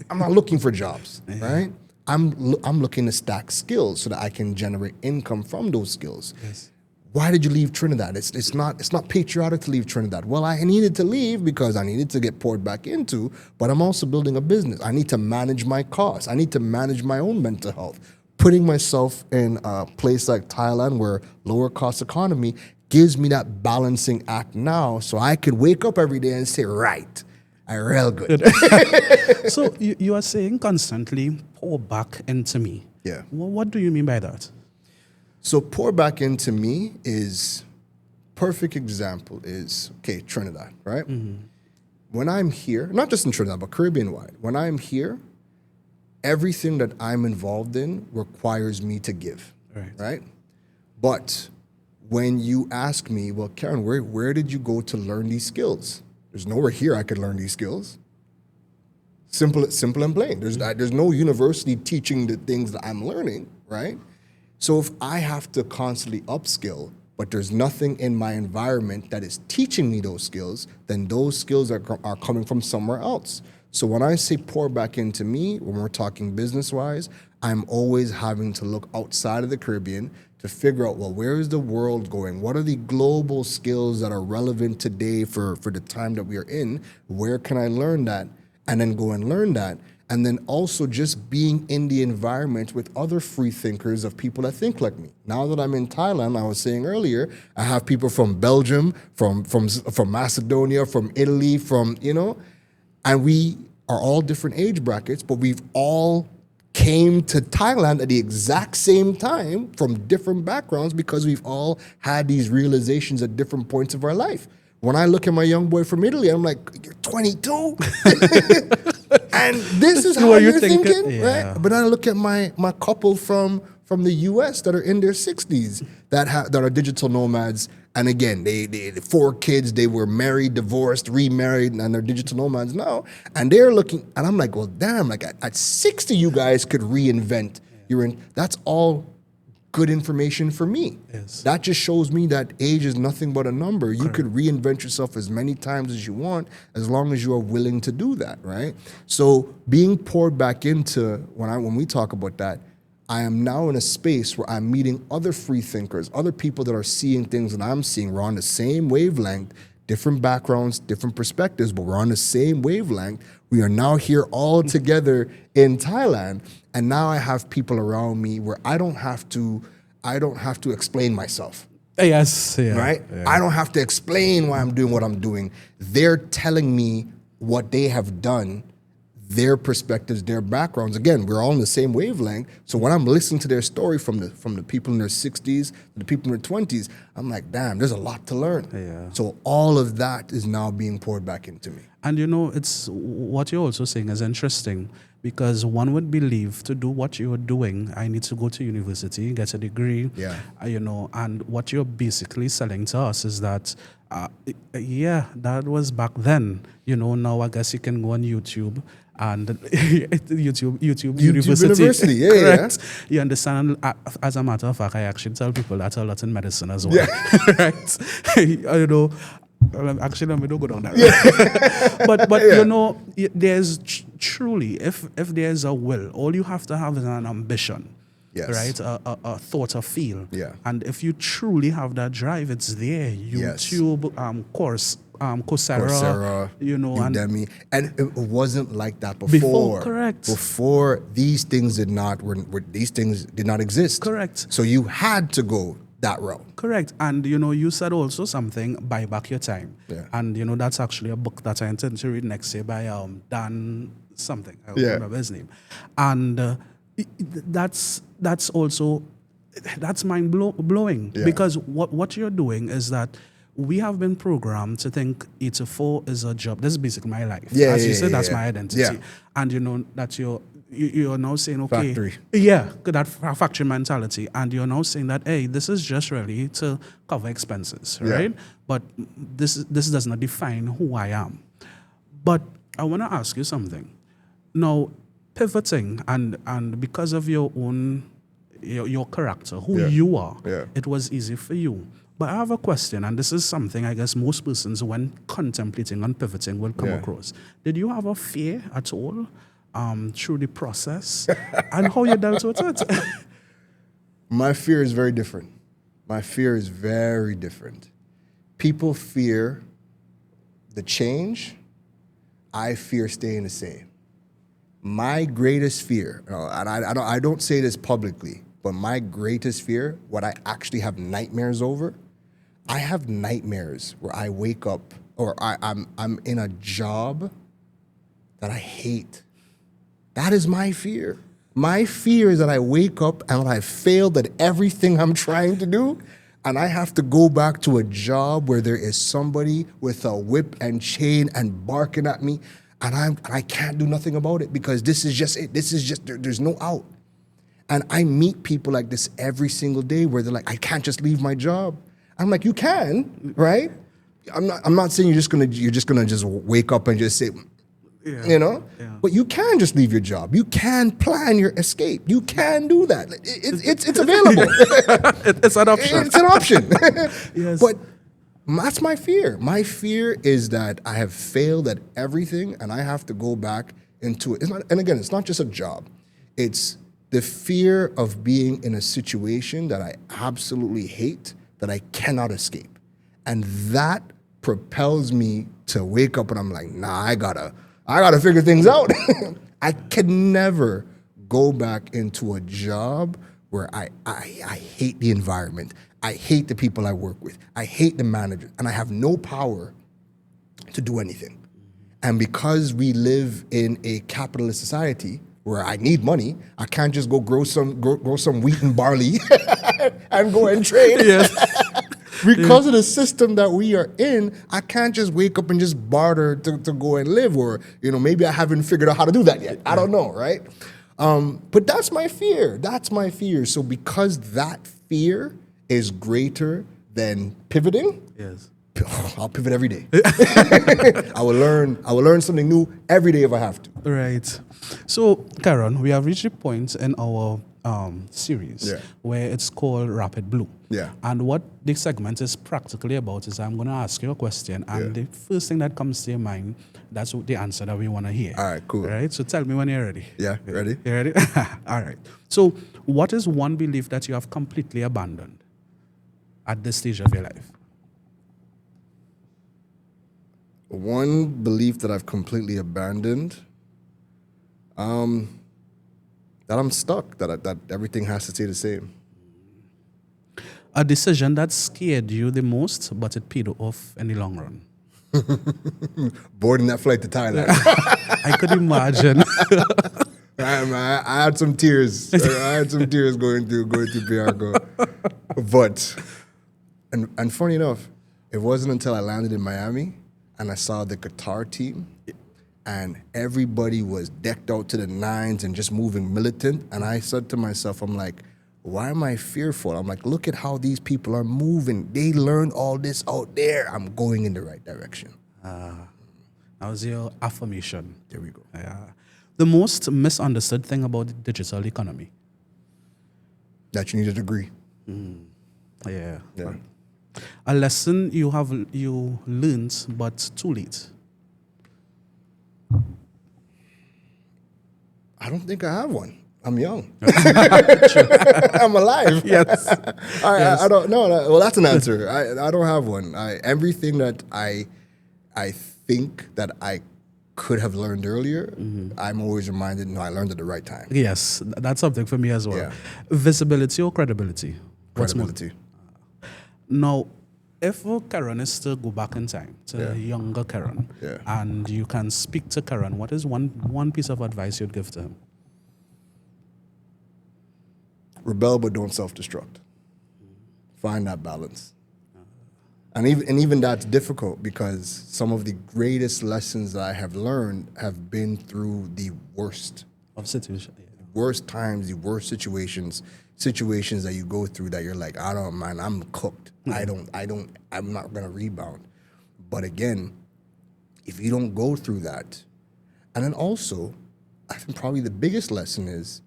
I'm not looking for jobs, right? I'm looking to stack skills so that I can generate income from those skills. Yes. why did you leave Trinidad? It's not patriotic to leave Trinidad. Well, I needed to leave because I needed to get poured back into, but I'm also building a business. I need to manage my costs. I need to manage my own mental health. Putting myself in a place like Thailand where lower cost economy gives me that balancing act now, so I could wake up every day and say, right, I real good. So you are saying constantly, pour back into me. Yeah. What do you mean by that? So pour back into me is, perfect example is, okay, Trinidad, right? When I'm here, not just in Trinidad, but Caribbean-wide, when I'm here, everything that I'm involved in requires me to give, right? But when you ask me, well, Keron, where did you go to learn these skills? There's nowhere here I could learn these skills. Simple and plain. There's no university teaching the things that I'm learning, right? So if I have to constantly upskill, but there's nothing in my environment that is teaching me those skills, then those skills are coming from somewhere else. So when I say pour back into me, when we're talking business-wise, I'm always having to look outside of the Caribbean to figure out, well, where is the world going? What are the global skills that are relevant today for the time that we are in? Where can I learn that? And then go and learn that. And then also just being in the environment with other free thinkers of people that think like me. Now that I'm in Thailand, I was saying earlier, I have people from Belgium, from Macedonia, from Italy, and we are all different age brackets, but we've all came to Thailand at the exact same time from different backgrounds because we've all had these realizations at different points of our life. When I look at my young boy from Italy, I'm like, you're 22? And this is how you're thinking? Yeah. Right? But then I look at my couple from the US that are in their 60s that are digital nomads. And again, they 4 kids, they were married, divorced, remarried, and they're digital nomads now. And they're looking, and I'm like, well, damn, like at 60, you guys could reinvent. That's all good information for me. Yes. That just shows me that age is nothing but a number. You could reinvent yourself as many times as you want, as long as you are willing to do that, right? So being poured back into, when we talk about that, I am now in a space where I'm meeting other free thinkers, other people that are seeing things that I'm seeing. We're on the same wavelength, different backgrounds, different perspectives, but we're on the same wavelength. We are now here all together in Thailand, and now I have people around me where I don't have to explain myself. Yes, yeah, right? Yeah. I don't have to explain why I'm doing what I'm doing. They're telling me what they have done, their perspectives, their backgrounds. Again, we're all on the same wavelength. So when I'm listening to their story from the people in their 60s to the people in their 20s, I'm like, damn, there's a lot to learn. Yeah. So all of that is now being poured back into me. And it's what you're also saying is interesting, because one would believe to do what you're doing, I need to go to university, get a degree, and what you're basically selling to us is that, that was back then. Now I guess you can go on YouTube and YouTube University. Yeah, correct. yeah. You understand? As a matter of fact, I actually tell people that a lot in medicine as well. Yeah. Right? Actually, I don't go down that. Yeah. but there's truly, if there's a will, all you have to have is an ambition. Yes. Right? A thought, a feel. Yeah. And if you truly have that drive, it's there. YouTube, Coursera, Udemy. And it wasn't like that before. Correct. Before, these things did not exist. Correct. So you had to go that route. Correct. And you said also something, buy back your time. Yeah. And that's actually a book that I intend to read next year by Dan something. I don't remember his name. And that's mind blowing. Yeah. Because what you're doing is that we have been programmed to think 8 to 4 is a job. This is basically my life. As you said, that's my identity. Yeah. And that you're now saying, okay. Factory. Yeah, that factory mentality. And you're now saying that, hey, this is just really to cover expenses, right? Yeah. But this does not define who I am. But I want to ask you something. Now, pivoting and because of your own, your character, who you are, it was easy for you. But I have a question, and this is something I guess most persons, when contemplating on pivoting, will come across. Did you have a fear at all through the process, and how you dealt with it? My fear is very different. My fear is very different. People fear the change. I fear staying the same. My greatest fear, and I don't say this publicly, but my greatest fear, what I actually have nightmares over, I have nightmares where I wake up or I'm in a job that I hate. That is my fear. My fear is that I wake up and I failed at everything I'm trying to do, and I have to go back to a job where there is somebody with a whip and chain and barking at me, and I can't do nothing about it because this is just it. There's no out. And I meet people like this every single day where they're like, I can't just leave my job. I'm like, you can, right? I'm not saying you're just gonna wake up and just say, Yeah. But you can just leave your job. You can plan your escape. You can do that. It's available. It's an option. It's an option. Yes. But that's my fear. My fear is that I have failed at everything and I have to go back into it. It's not just a job. It's the fear of being in a situation that I absolutely hate, that I cannot escape. And that propels me to wake up and I'm like, nah, I gotta figure things out. I can never go back into a job where I hate the environment. I hate the people I work with. I hate the manager, and I have no power to do anything. And because we live in a capitalist society where I need money, I can't just go grow some wheat and barley and go and trade. Yes. Because of the system that we are in, I can't just wake up and just barter to go and live, or maybe I haven't figured out how to do that yet. I don't know, right? But that's my fear. That's my fear. So because that fear is greater than pivoting, Yes. I'll pivot every day. I will learn something new every day if I have to. Right. So, Keron, we have reached a point in our series where it's called Rapid Blue. Yeah. And what this segment is practically about is I'm going to ask you a question, and the first thing that comes to your mind, that's the answer that we want to hear. All right, cool. Right? So tell me when you're ready. Yeah, ready? You ready? All right. So, what is one belief that you have completely abandoned at this stage of your life? One belief that I've completely abandoned, that I'm stuck, that everything has to stay the same. A decision that scared you the most, but it paid off in the long run. Boarding that flight to Thailand. I could imagine. I had some tears. I had some tears going through Bianco. But, and funny enough, it wasn't until I landed in Miami and I saw the Qatar team and everybody was decked out to the nines and just moving militant. And I said to myself, I'm like, why am I fearful? I'm like, look at how these people are moving. They learned all this out there. I'm going in the right direction. That was your affirmation. There we go. Yeah. The most misunderstood thing about the digital economy. That you need a degree. Yeah. Yeah. A lesson you learned, but too late. I don't think I have one. I'm young. I'm alive. Yes. I don't know. Well, that's an answer. I don't have one. Everything that I think that I could have learned earlier, I'm always reminded, no, I learned at the right time. Yes, that's something for me as well. Yeah. Visibility or credibility? Credibility. Now, if Keron is to go back in time to younger Keron, and you can speak to Keron, what is one piece of advice you'd give to him? Rebel, but don't self-destruct. Find that balance. And even that's difficult because some of the greatest lessons that I have learned have been through the worst Of situation. Yeah. worst times, the worst situations that you go through that you're like, I don't mind, I'm cooked. I'm not gonna rebound. But again, if you don't go through that, and then also, I think probably the biggest lesson is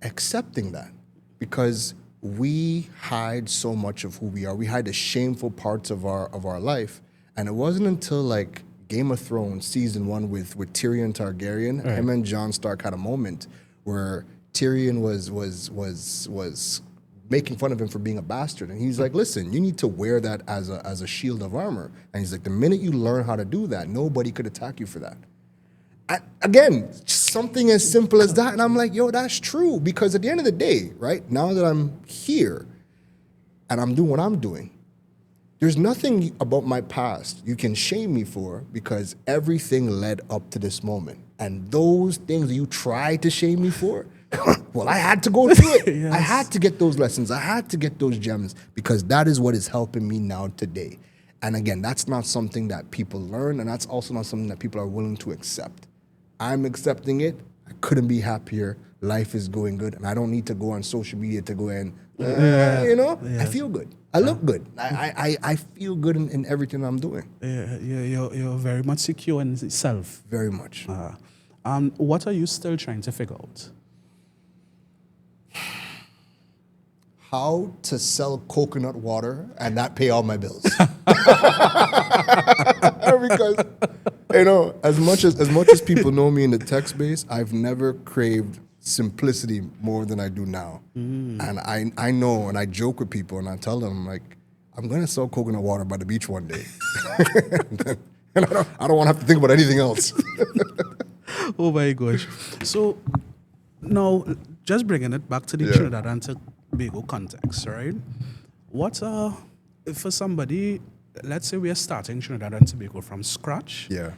accepting that, because we hide so much of who we are. We hide the shameful parts of our life, and it wasn't until like Game of Thrones season 1 with Tyrion Targaryen, him and Jon Stark had a moment where Tyrion was making fun of him for being a bastard. And he's like, listen, you need to wear that as a shield of armor. And he's like, the minute you learn how to do that, nobody could attack you for that. Again, something as simple as that. And I'm like, yo, that's true. Because at the end of the day, right, now that I'm here and I'm doing what I'm doing, there's nothing about my past you can shame me for, because everything led up to this moment. And those things you tried to shame me for, well, I had to go through it. Yes. I had to get those lessons. I had to get those gems, because that is what is helping me now today. And again, that's not something that people learn, and that's also not something that people are willing to accept. I'm accepting it. I couldn't be happier. Life is going good, and I don't need to go on social media to go and, I feel good. I look good. I feel good in everything I'm doing. You're very much secure in yourself. Very much. What are you still trying to figure out? How to sell coconut water and not pay all my bills. Because, as much as people know me in the tech space, I've never craved simplicity more than I do now. And I know, and I joke with people, and I tell them, like, I'm going to sell coconut water by the beach one day. And I don't want to have to think about anything else. Oh my gosh. So now, just bringing it back to the Trinidad and Tobago context, right? What for somebody, let's say we are starting Trinidad and Tobago from scratch. Yeah.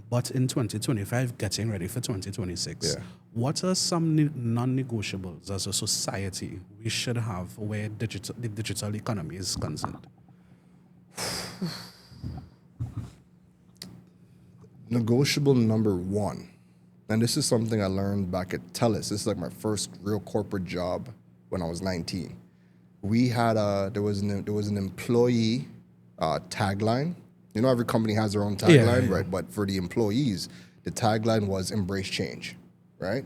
But in 2025, getting ready for 2026. Yeah. What are some non-negotiables as a society we should have where the digital economy is concerned? Negotiable number one, and this is something I learned back at TELUS. This is like my first real corporate job when I was 19. We had there was an employee tagline. Every company has their own tagline, right? But for the employees, the tagline was "Embrace Change," right?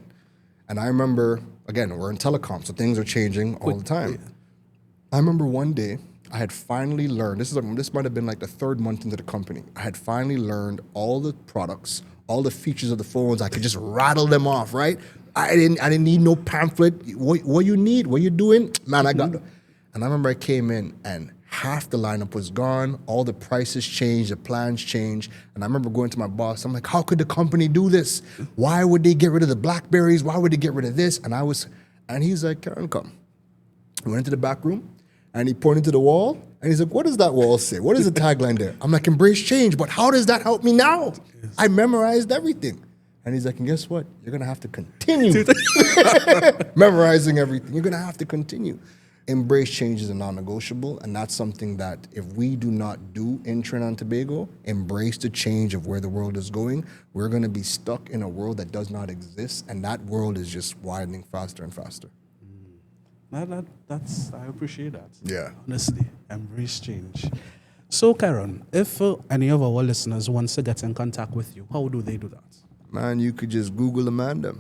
And I remember, again, we're in telecom, so things are changing all the time. I remember one day I had finally learned. This might have been like the third month into the company. I had finally learned all the products, all the features of the phones. I could just rattle them off, right? I didn't need no pamphlet. What you need? What you doing? Man, I got. And I remember I came in and half the lineup was gone. All the prices changed, the plans changed. And I remember going to my boss. I'm like, how could the company do this? Why would they get rid of the Blackberries? Why would they get rid of this? And he's like, Keron, come. We went into the back room and he pointed to the wall and he's like, what does that wall say? What is the tagline there? I'm like, embrace change, but how does that help me now? Yes. I memorized everything. And he's like, and guess what? You're going to have to continue memorizing everything. You're going to have to continue. Embrace change is a non-negotiable, and that's something that if we do not do in Trinidad and Tobago, embrace the change of where the world is going, we're going to be stuck in a world that does not exist, and that world is just widening faster and faster. I appreciate that. Yeah. Honestly, embrace change. So, Keron, if any of our listeners wants to get in contact with you, how do they do that? Man, you could just Google Amanda.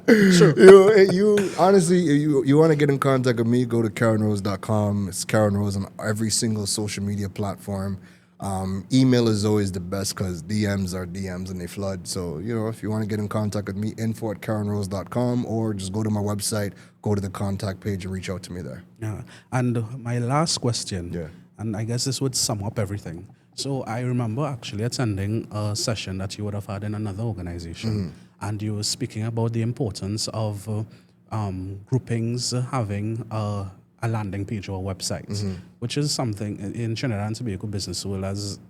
Sure. You honestly, you want to get in contact with me, go to KeronRose.com. It's Keron Rose on every single social media platform. Email is always the best because DMs are DMs and they flood. So, if you want to get in contact with me, info@KeronRose.com, or just go to my website, go to the contact page and reach out to me there. Yeah. And my last question, and I guess this would sum up everything. So I remember actually attending a session that you would have had in another organization, and you were speaking about the importance of groupings having a landing page or a website, which is something in Trinidad and Tobago business world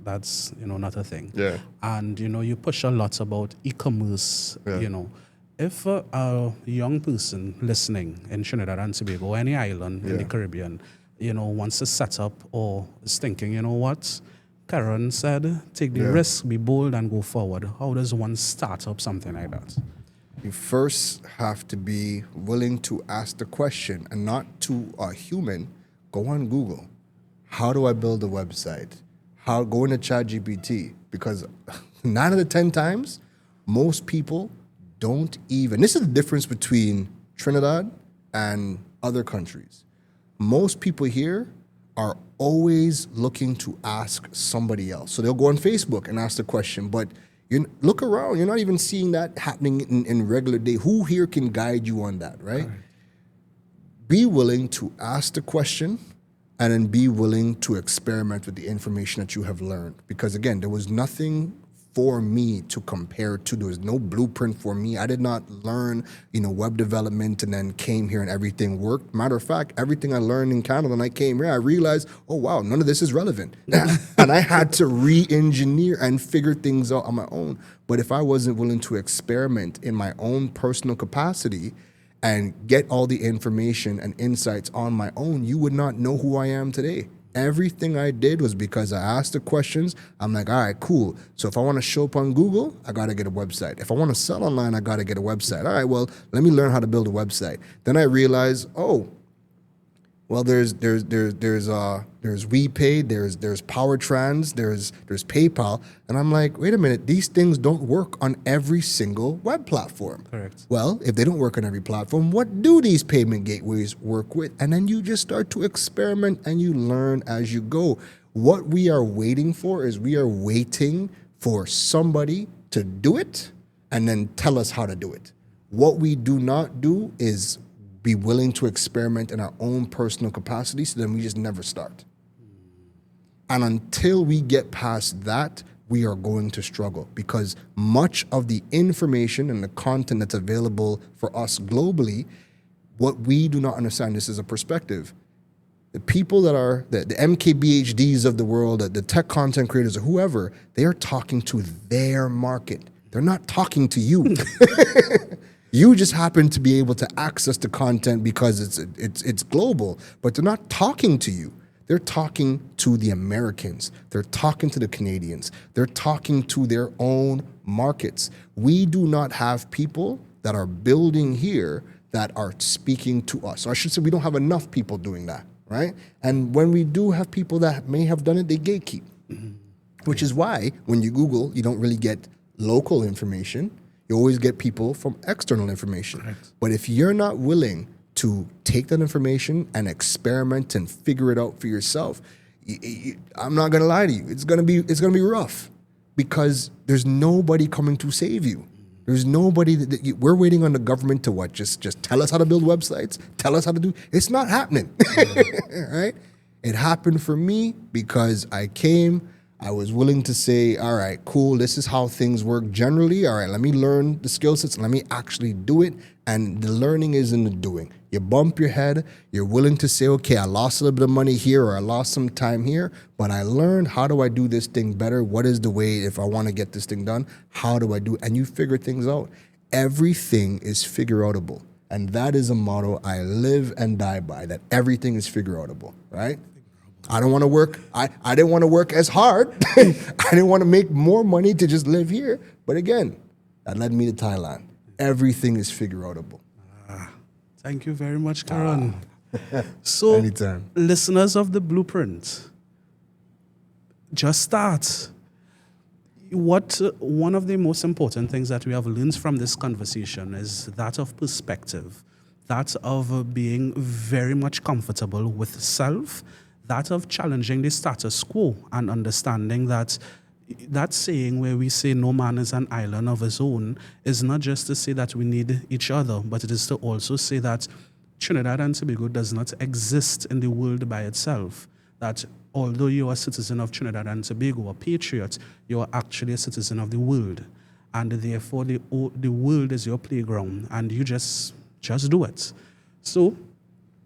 that's not a thing. Yeah. And you push a lot about e-commerce. If a young person listening in Trinidad and Tobago, or any island in the Caribbean, wants to set up or is thinking, what? Keron said, take the risk, be bold, and go forward. How does one start up something like that? You first have to be willing to ask the question, and not to a human. Go on Google. How do I build a website? Go into ChatGPT, because 9 out of 10 times, most people don't even. This is the difference between Trinidad and other countries. Most people here are always looking to ask somebody else. So they'll go on Facebook and ask the question, but you look around, you're not even seeing that happening in regular day. Who here can guide you on that, right? be willing to ask the question and then be willing to experiment with the information that you have learned. Because again, there was nothing for me to compare to. There was no blueprint for me. I did not learn, web development and then came here and everything worked. Matter of fact, everything I learned in Canada when I came here, I realized, oh wow, none of this is relevant. And I had to re-engineer and figure things out on my own. But if I wasn't willing to experiment in my own personal capacity and get all the information and insights on my own, you would not know who I am today. Everything I did was because I asked the questions. I'm like, all right, cool. So if I want to show up on Google, I got to get a website. If I want to sell online, I got to get a website. All right, well, let me learn how to build a website. Then I realized, well, there's WePay, there's PowerTrans, there's PayPal, and I'm like, wait a minute, these things don't work on every single web platform. Correct. Well, if they don't work on every platform, what do these payment gateways work with? And then you just start to experiment and you learn as you go. What we are waiting for is we are waiting for somebody to do it and then tell us how to do it. What we do not do is be willing to experiment in our own personal capacity, so then we just never start. And until we get past that, we are going to struggle, because much of the information and the content that's available for us globally, what we do not understand, this is a perspective. The people that are the MKBHDs of the world, the tech content creators or whoever, they are talking to their market. They're not talking to you. You just happen to be able to access the content because it's global, but they're not talking to you. They're talking to the Americans. They're talking to the Canadians. They're talking to their own markets. We do not have people that are building here that are speaking to us. Or I should say we don't have enough people doing that, right? And when we do have people that may have done it, they gatekeep, which is why when you Google, you don't really get local information. You always get people from external information. Correct. But if you're not willing to take that information and experiment and figure it out for yourself, I'm not gonna lie to you. It's gonna be rough, because there's nobody coming to save you. There's nobody we're waiting on the government to what? Just tell us how to build websites, tell us how to do. It's not happening, right? It happened for me because I was willing to say, all right, cool, this is how things work generally. All right, let me learn the skill sets, let me actually do it. And the learning is in the doing. You bump your head, you're willing to say, okay, I lost a little bit of money here or I lost some time here, but I learned, how do I do this thing better? What is the way, if I want to get this thing done, how do I do it? And you figure things out. Everything is figure-outable. And that is a motto I live and die by, that everything is figure-outable, right? I don't want to work. I didn't want to work as hard. I didn't want to make more money to just live here. But again, that led me to Thailand. Everything is figure-outable. Thank you very much, Keron. So, Anytime. Listeners of the Blueprint, just start. One of the most important things that we have learned from this conversation is that of perspective, that of being very much comfortable with self, that of challenging the status quo and understanding that saying where we say no man is an island of his own is not just to say that we need each other, but it is to also say that Trinidad and Tobago does not exist in the world by itself. That although you are a citizen of Trinidad and Tobago, a patriot, you are actually a citizen of the world. And therefore the world is your playground and you just do it. So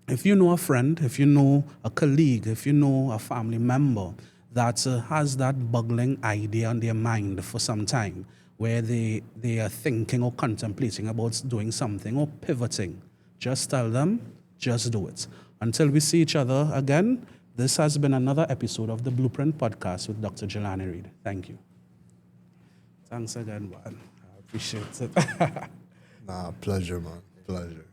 if you know a friend, if you know a colleague, if you know a family member that has that buggling idea on their mind for some time, where they are thinking or contemplating about doing something or pivoting, just tell them, just do it. Until we see each other again, this has been another episode of the Blueprint Podcast with Dr. Jelani Reid. Thank you. Thanks again, man. I appreciate it. Pleasure, man. Pleasure.